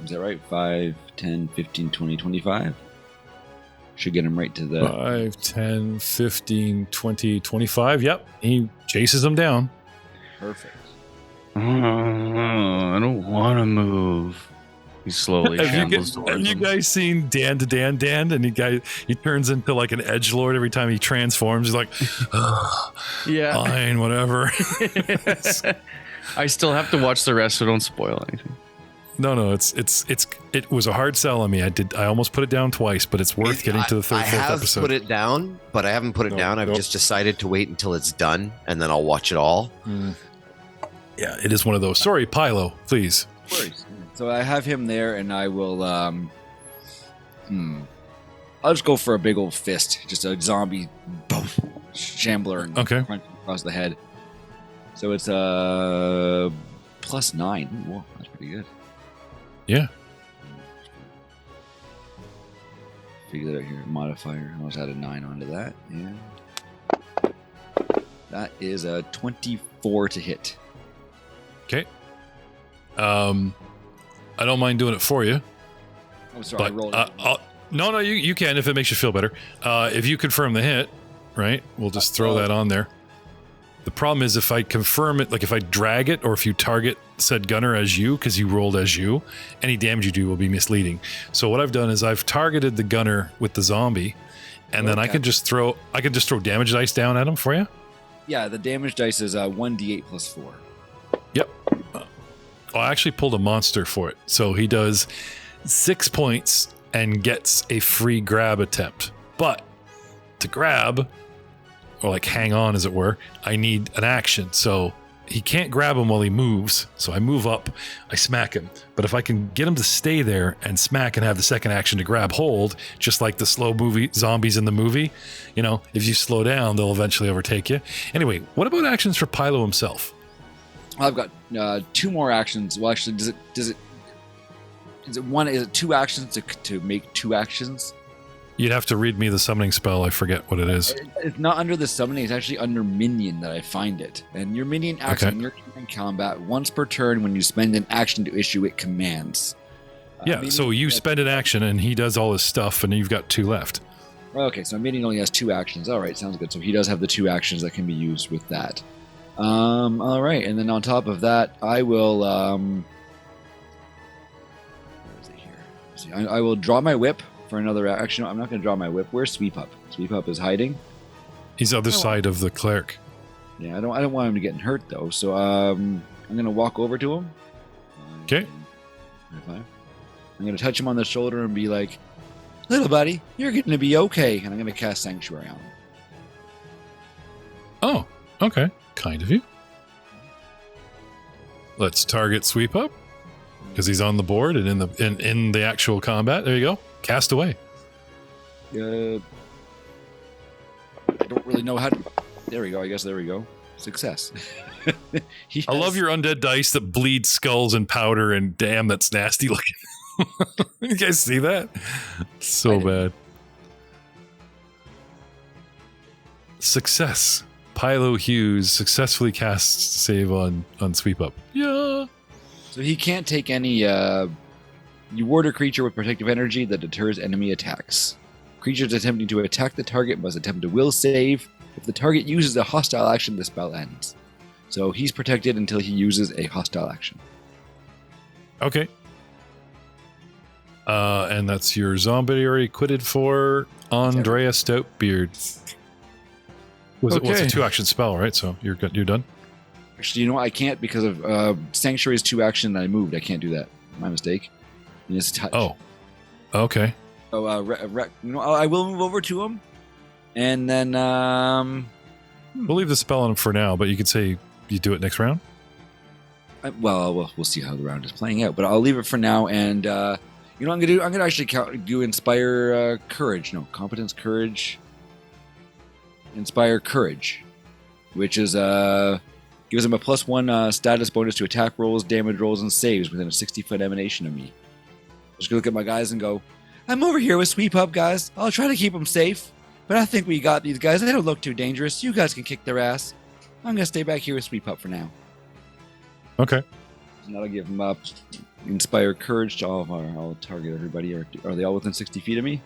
Is that right? 5, 10, 15, 20, 25? Should get him right to the... 5, 10, 15, 20, 25. Yep. He chases them down. Perfect. I don't want to move. He slowly shambles towards Have you them. guys seen Dan to Dan? And he turns into like an edgelord every time he transforms. He's like, Yeah. fine, whatever. I still have to watch the rest, so don't spoil anything. No, it was a hard sell on me. I almost put it down twice, but it's worth getting to the third, I fourth have episode. put it down, but I haven't put it down. I've just decided to wait until it's done, and then I'll watch it all. Yeah, it is one of those. Sorry, Pylo, please. Of course. So I have him there, and I will... I'll just go for a big old fist. Just a zombie boom, shambler and Okay. crunch across the head. So it's +9. Ooh, whoa, that's pretty good. Yeah. Figure that out here. Modifier. I almost added 9 onto that. And that is a 24 to hit. Okay. I don't mind doing it for you. Oh, sorry. I But rolled. no, you can if it makes you feel better. If you confirm the hit, right? We'll just throw that on there. The problem is if I confirm it, like if I drag it, or if you target said gunner as you, because you rolled as you, any damage you do will be misleading. So what I've done is I've targeted the gunner with the zombie, and then I can just throw damage dice down at him for you. Yeah, the damage dice is 1d8 plus 4. Yep. I actually pulled a monster for it. So he does 6 points and gets a free grab attempt. But to grab, or like hang on as it were, I need an action. So he can't grab him while he moves. So I move up, I smack him. But if I can get him to stay there and smack and have the second action to grab hold, just like the slow movie zombies in the movie, if you slow down, they'll eventually overtake you. Anyway, what about actions for Pylo himself? I've got 2 more actions. Well, actually, is it 2 actions to make 2 actions? You'd have to read me the summoning spell. I forget what it is. It's not under the summoning. It's actually under minion that I find it. And your minion acts Okay. on your turn in combat once per turn when you spend an action to issue it commands. Yeah, so you spend an action and he does all his stuff and you've got 2 left. Okay, so minion only has 2 actions. All right, sounds good. So he does have the 2 actions that can be used with that. All right, and then on top of that, I will. Where is it here? See, I will draw my whip for another action. I'm not going to draw my whip. Where's Sweep Up? Sweep Up is hiding. He's the other side of the cleric. Yeah, I don't want him to get hurt though. So I'm going to walk over to him. Okay. I'm going to touch him on the shoulder and be like, "Little buddy, you're going to be okay." And I'm going to cast Sanctuary on him. Oh, okay. Kind of you. Let's target Sweep Up because he's on the board and in the actual combat. There you go. Cast away. I don't really know how to... There we go. I guess there we go. Success. I love your undead dice that bleed skulls and powder, and damn, that's nasty looking. You guys see that? So bad. Success. Pylo Hughes successfully casts save on Sweep Up. Yeah. So he can't take any... you ward a creature with protective energy that deters enemy attacks. Creatures attempting to attack the target must attempt a will save. If the target uses a hostile action, the spell ends. So he's protected until he uses a hostile action. Okay. And that's your zombie you already quitted for Andrea Stoutbeard. What's a 2-action spell, right? So you're done? Actually, you know what? I can't because of Sanctuary's 2 action that I moved. I can't do that. My mistake. And it's a touch. Oh. Okay. So, I will move over to him. And then, We'll leave the spell on him for now, but you could say you do it next round? we'll see how the round is playing out. But I'll leave it for now. And, you know what I'm going to do? I'm going to actually do Inspire Courage. No, Competence, Courage. Inspire Courage. which is gives him a +1 status bonus to attack rolls, damage rolls, and saves within a 60-foot emanation of me. Just gonna look at my guys and go, I'm over here with Sweep Up, guys. I'll try to keep them safe, but I think we got these guys. They don't look too dangerous. You guys can kick their ass. I'm gonna stay back here with Sweep Up for now. Okay. And that'll give them up. Inspire courage to all of I'll target everybody. Are they all within 60 feet of me?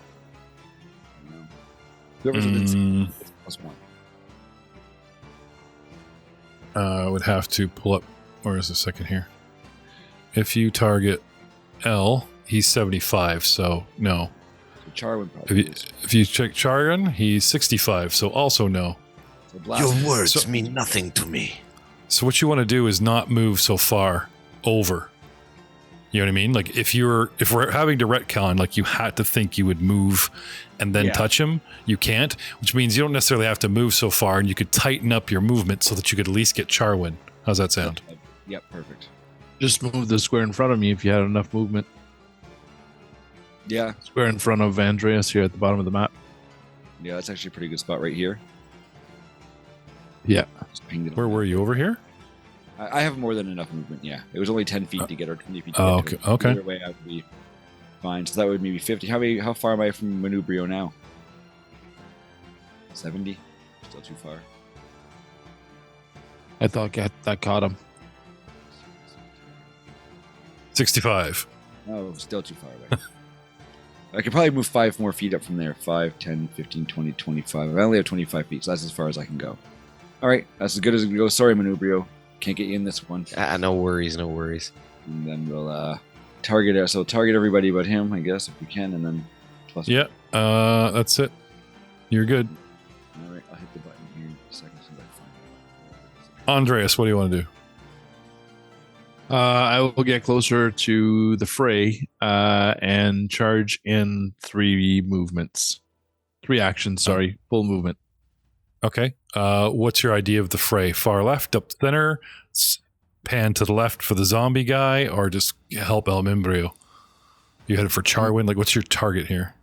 No. Whoever's within 60 feet is +1. I would have to pull up. Where is the second here? If you target L, he's 75, so no. So Charwin probably. If you check Charwin, he's 65, so also no. So blast. Your words mean nothing to me. So what you want to do is not move so far over. You know what I mean? Like if we're having to retcon, like you had to think you would move and then touch him, you can't, which means you don't necessarily have to move so far, and you could tighten up your movement so that you could at least get Charwin. How's that sound? Yep, perfect. Just move the square in front of me if you had enough movement. Yeah. Square in front of Andreas here at the bottom of the map. Yeah, that's actually a pretty good spot right here. Yeah. Just pinged it Where were you? Over here? I have more than enough movement, yeah. It was only 10 feet to get, or 20 feet to Oh, get. okay. Okay. Either way, I would be fine. So that would maybe 50. How far am I from Manubrio now? 70? Still too far. I thought that caught him. 65. Oh, still too far away. I could probably move 5 more feet up from there. 5, 10, 15, 20, 25. I only have 25 feet, so that's as far as I can go. All right, that's as good as it can go. Sorry, Manubrio. Can't get you in this one. No worries, no worries. And then we'll target it. So target everybody but him, I guess, if we can, and then plus. Yeah, that's it. You're good. All right, I'll hit the button here in a second so I find it. Andreas, what do you want to do? I will get closer to the fray and charge in 3 movements. 3 actions, sorry. Full movement. Okay. What's your idea of the fray? Far left, up center, pan to the left for the zombie guy, or just help El Mimbrio? You headed for Charwin? Like, what's your target here?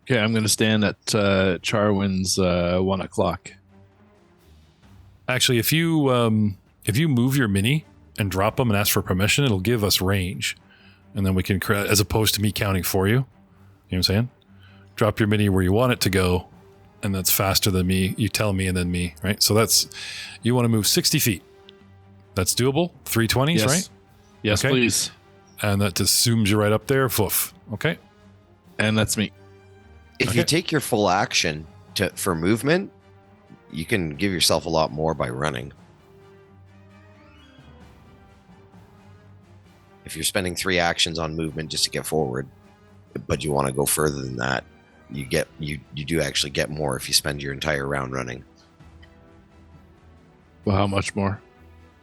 Okay, I'm going to stand at Charwin's 1 o'clock. Actually, if you move your mini and drop them and ask for permission, it'll give us range. And then we can, as opposed to me counting for you. You know what I'm saying? Drop your mini where you want it to go, and that's faster than me. You tell me and then me, right? So that's, you want to move 60 feet. That's doable? 320s, Yes. right? Yes, Okay. please. And that just zooms you right up there. Foof. Okay. And that's me. If Okay. you take your full action for movement, you can give yourself a lot more by running. If you're spending 3 actions on movement just to get forward, but you want to go further than that, you do actually get more if you spend your entire round running. Well, how much more?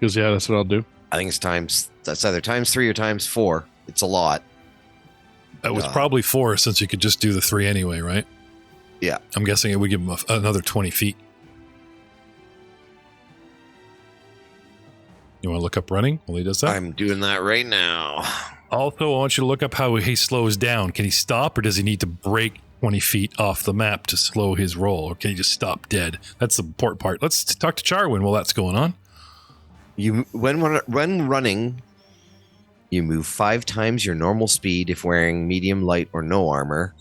Because, yeah, that's what I'll do. I think that's either times 3 or times 4. It's a lot. That was probably 4 since you could just do the 3 anyway, right? Yeah. I'm guessing it would give him another 20 feet. You want to look up running while he does that? I'm doing that right now. Also, I want you to look up how he slows down. Can he stop, or does he need to break 20 feet off the map to slow his roll, or can he just stop dead? That's the important part. Let's talk to Charwin while that's going on. When running, you move 5 times your normal speed if wearing medium, light, or no armor.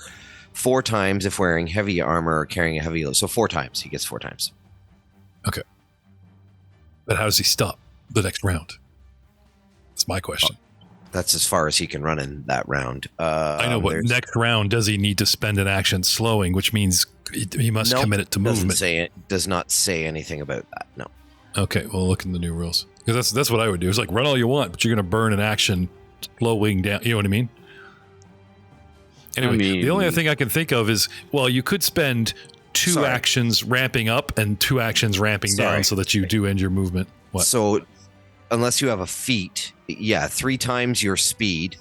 4 times if wearing heavy armor or carrying a heavy load. So 4 times. He gets 4 times. Okay. But how does he stop the next round? That's my question. That's as far as he can run in that round. I know, but next round, does he need to spend an action slowing, which means he must commit it to movement? Does not say anything about that. No. Okay, well, look in the new rules. Because that's what I would do. It's like, run all you want, but you're going to burn an action slowing down. You know what I mean? Anyway, the only other thing I can think of is, well, you could spend 2 actions ramping up and 2 actions ramping down so that you do end your movement. What? So, unless you have a feat, 3 times your speed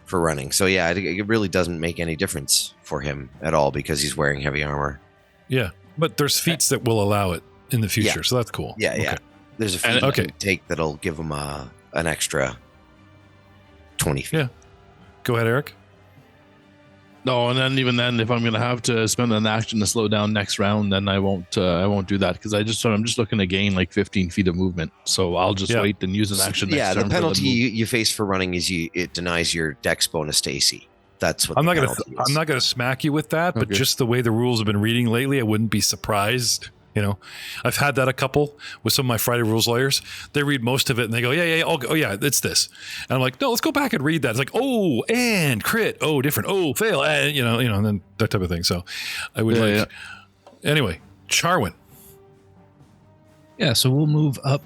for running. So, yeah, it really doesn't make any difference for him at all because he's wearing heavy armor. Yeah, but there's feats that will allow it in the future, so that's cool. Yeah, okay. yeah. There's a feat you can take that'll give him an extra 20 feet. Yeah. Go ahead, Eric. No, and then even then, if I'm gonna have to spend an action to slow down next round, then I won't do that because I'm just looking to gain like 15 feet of movement. So I'll just wait and use an action. Yeah, next the turn penalty you face for running is it denies your dex bonus to AC. That's what I'm not gonna smack you with that, but just the way the rules have been reading lately, I wouldn't be surprised. You know, I've had that a couple with some of my Friday rules lawyers. They read most of it and they go, yeah, it's this. And I'm like, no, let's go back and read that. It's like, oh, and crit, oh, different, oh, fail, and and then that type of thing. So I would anyway, Charwin. Yeah, so we'll move up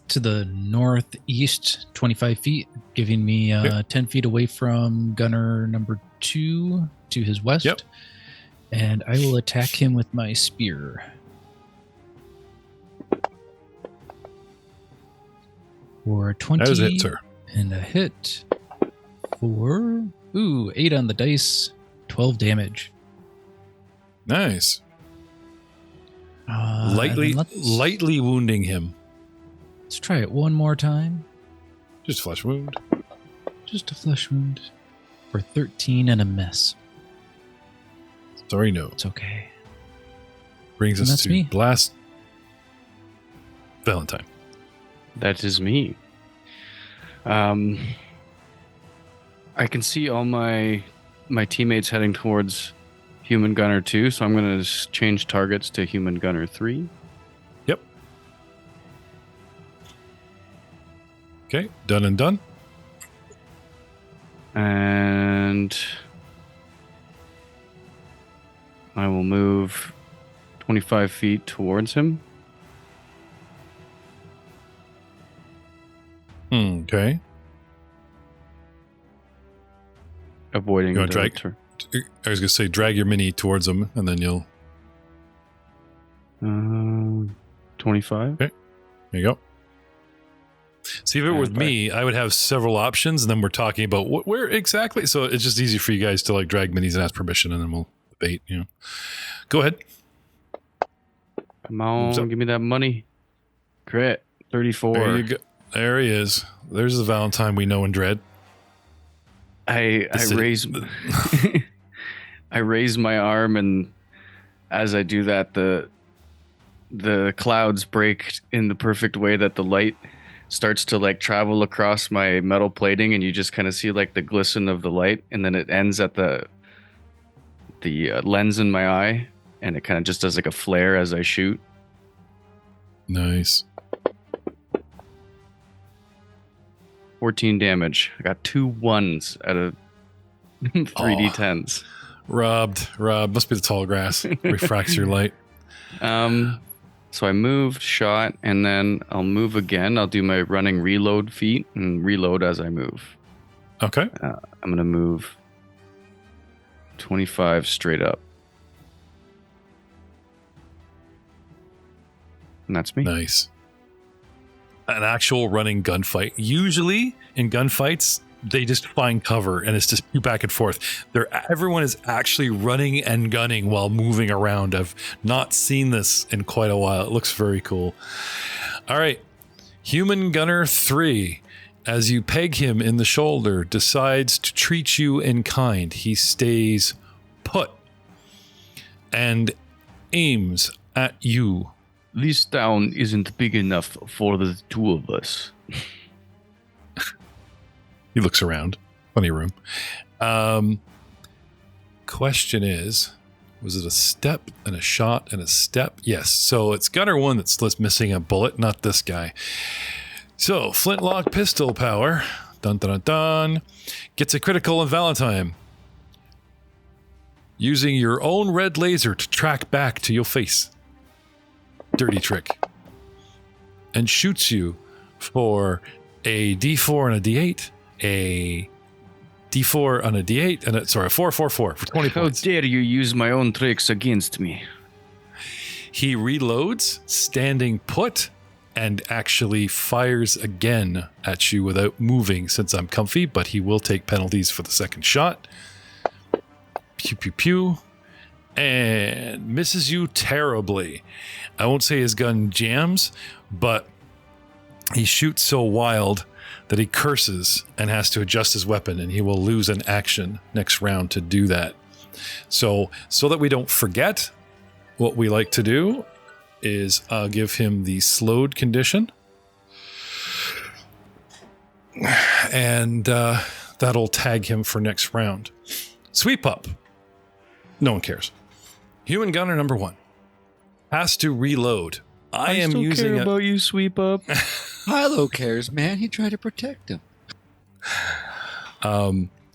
to the northeast 25 feet, giving me 10 feet away from gunner number 2 to his west. Yep. And I will attack him with my spear. For 20 that is it, sir. And a hit for 8 on the dice, 12 damage. Nice. Lightly wounding him. Let's try it one more time. Just flesh wound. Just a flesh wound for 13 and a miss. Sorry, no. It's okay. Brings And us that's to me. last Valentine. That is me. I can see all my teammates heading towards Human Gunner 2, so I'm going to change targets to Human Gunner 3. Yep. Okay, done and done. And I will move 25 feet towards him. Okay. Avoiding You the want to drag? I was going to say drag your mini towards him, and then you'll. 25. Okay. There you go. See, if it were with me, I would have several options, and then we're talking about where exactly. So it's just easy for you guys to like drag minis and ask permission, and then we'll debate. Go ahead. Come on, give me that money. Crit 34. There you go. There he is. There's the Valentine we know and dread. I raise my arm, and as I do that, the clouds break in the perfect way that the light starts to like travel across my metal plating, and you just kind of see like the glisten of the light, and then it ends at the lens in my eye, and it kind of just does like a flare as I shoot. Nice. 14 damage. I got 2 1s out of 3d10s. Robbed. Must be the tall grass. Refracts your light. So I moved, shot, and then I'll move again. I'll do my running reload feat and reload as I move. Okay. I'm going to move 25 straight up. And that's me. Nice. An actual running gunfight. Usually in gunfights, they just find cover and it's just you back and forth. Everyone is actually running and gunning while moving around. I've not seen this in quite a while. It looks very cool. All right. Human Gunner 3, as you peg him in the shoulder, decides to treat you in kind. He stays put and aims at you. This town isn't big enough for the two of us. He looks around. Funny room. Question is, was it a step and a shot and a step? Yes. So it's Gunner 1 that's missing a bullet, not this guy. So flintlock pistol power. Dun dun dun dun. Gets a critical in Valentine. Using your own red laser to track back to your face. Dirty trick. And shoots you for a D4 and a D8, a D4 on a D8, and a 4 for 20 points. How dare you use my own tricks against me? He reloads, standing put, and actually fires again at you without moving since I'm comfy, but he will take penalties for the second shot. Pew, pew, pew. And misses you terribly. I won't say his gun jams, but he shoots so wild that he curses and has to adjust his weapon, and he will lose an action next round to do that. So that we don't forget, what we like to do is give him the slowed condition. And that'll tag him for next round. Sweep up. No one cares. Human gunner number 1 has to reload. I am still using care about you, sweep up. Milo cares, man. He tried to protect him.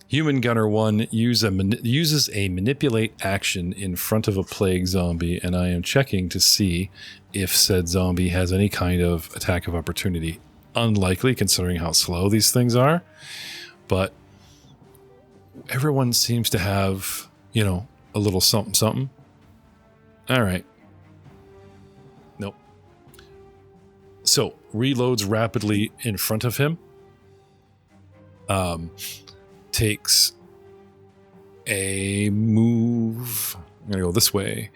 Human gunner 1 uses a manipulate action in front of a plague zombie, and I am checking to see if said zombie has any kind of attack of opportunity. Unlikely, considering how slow these things are, but everyone seems to have, a little something something. All right. Nope. So reloads rapidly in front of him. Takes a move. I'm gonna go this way.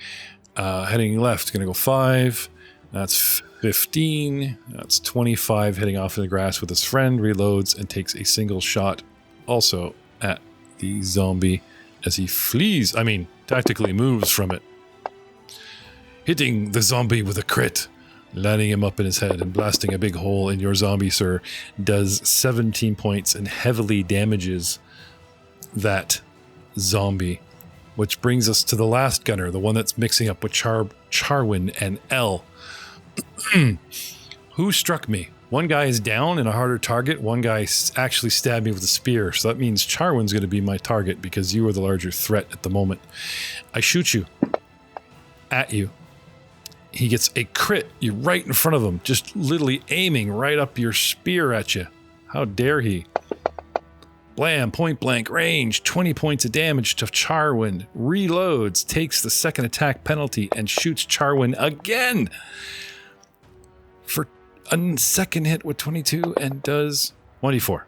Heading left, gonna go 5. That's 15. That's 25. Heading off in the grass with his friend. Reloads and takes a single shot also at the zombie as he flees. Tactically moves from it. Hitting the zombie with a crit. Landing him up in his head and blasting a big hole in your zombie, sir. Does 17 points and heavily damages that zombie. Which brings us to the last gunner, the one that's mixing up with Charwin and L. Who struck me? One guy is down and a harder target. One guy actually stabbed me with a spear. So that means Charwin's going to be my target because you are the larger threat at the moment. I shoot you. At you. He gets a crit. You're right in front of him. Just literally aiming right up your spear at you. How dare he? Blam, point blank range, 20 points of damage to Charwin. Reloads, takes the second attack penalty, and shoots Charwin again for a second hit with 22 and does 1d4.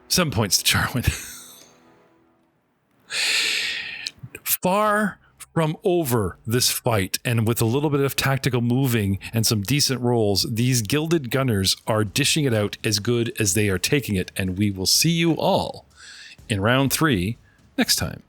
7 points to Charwin. Far from over this fight, and with a little bit of tactical moving and some decent rolls, these gilded gunners are dishing it out as good as they are taking it, and we will see you all in round 3 next time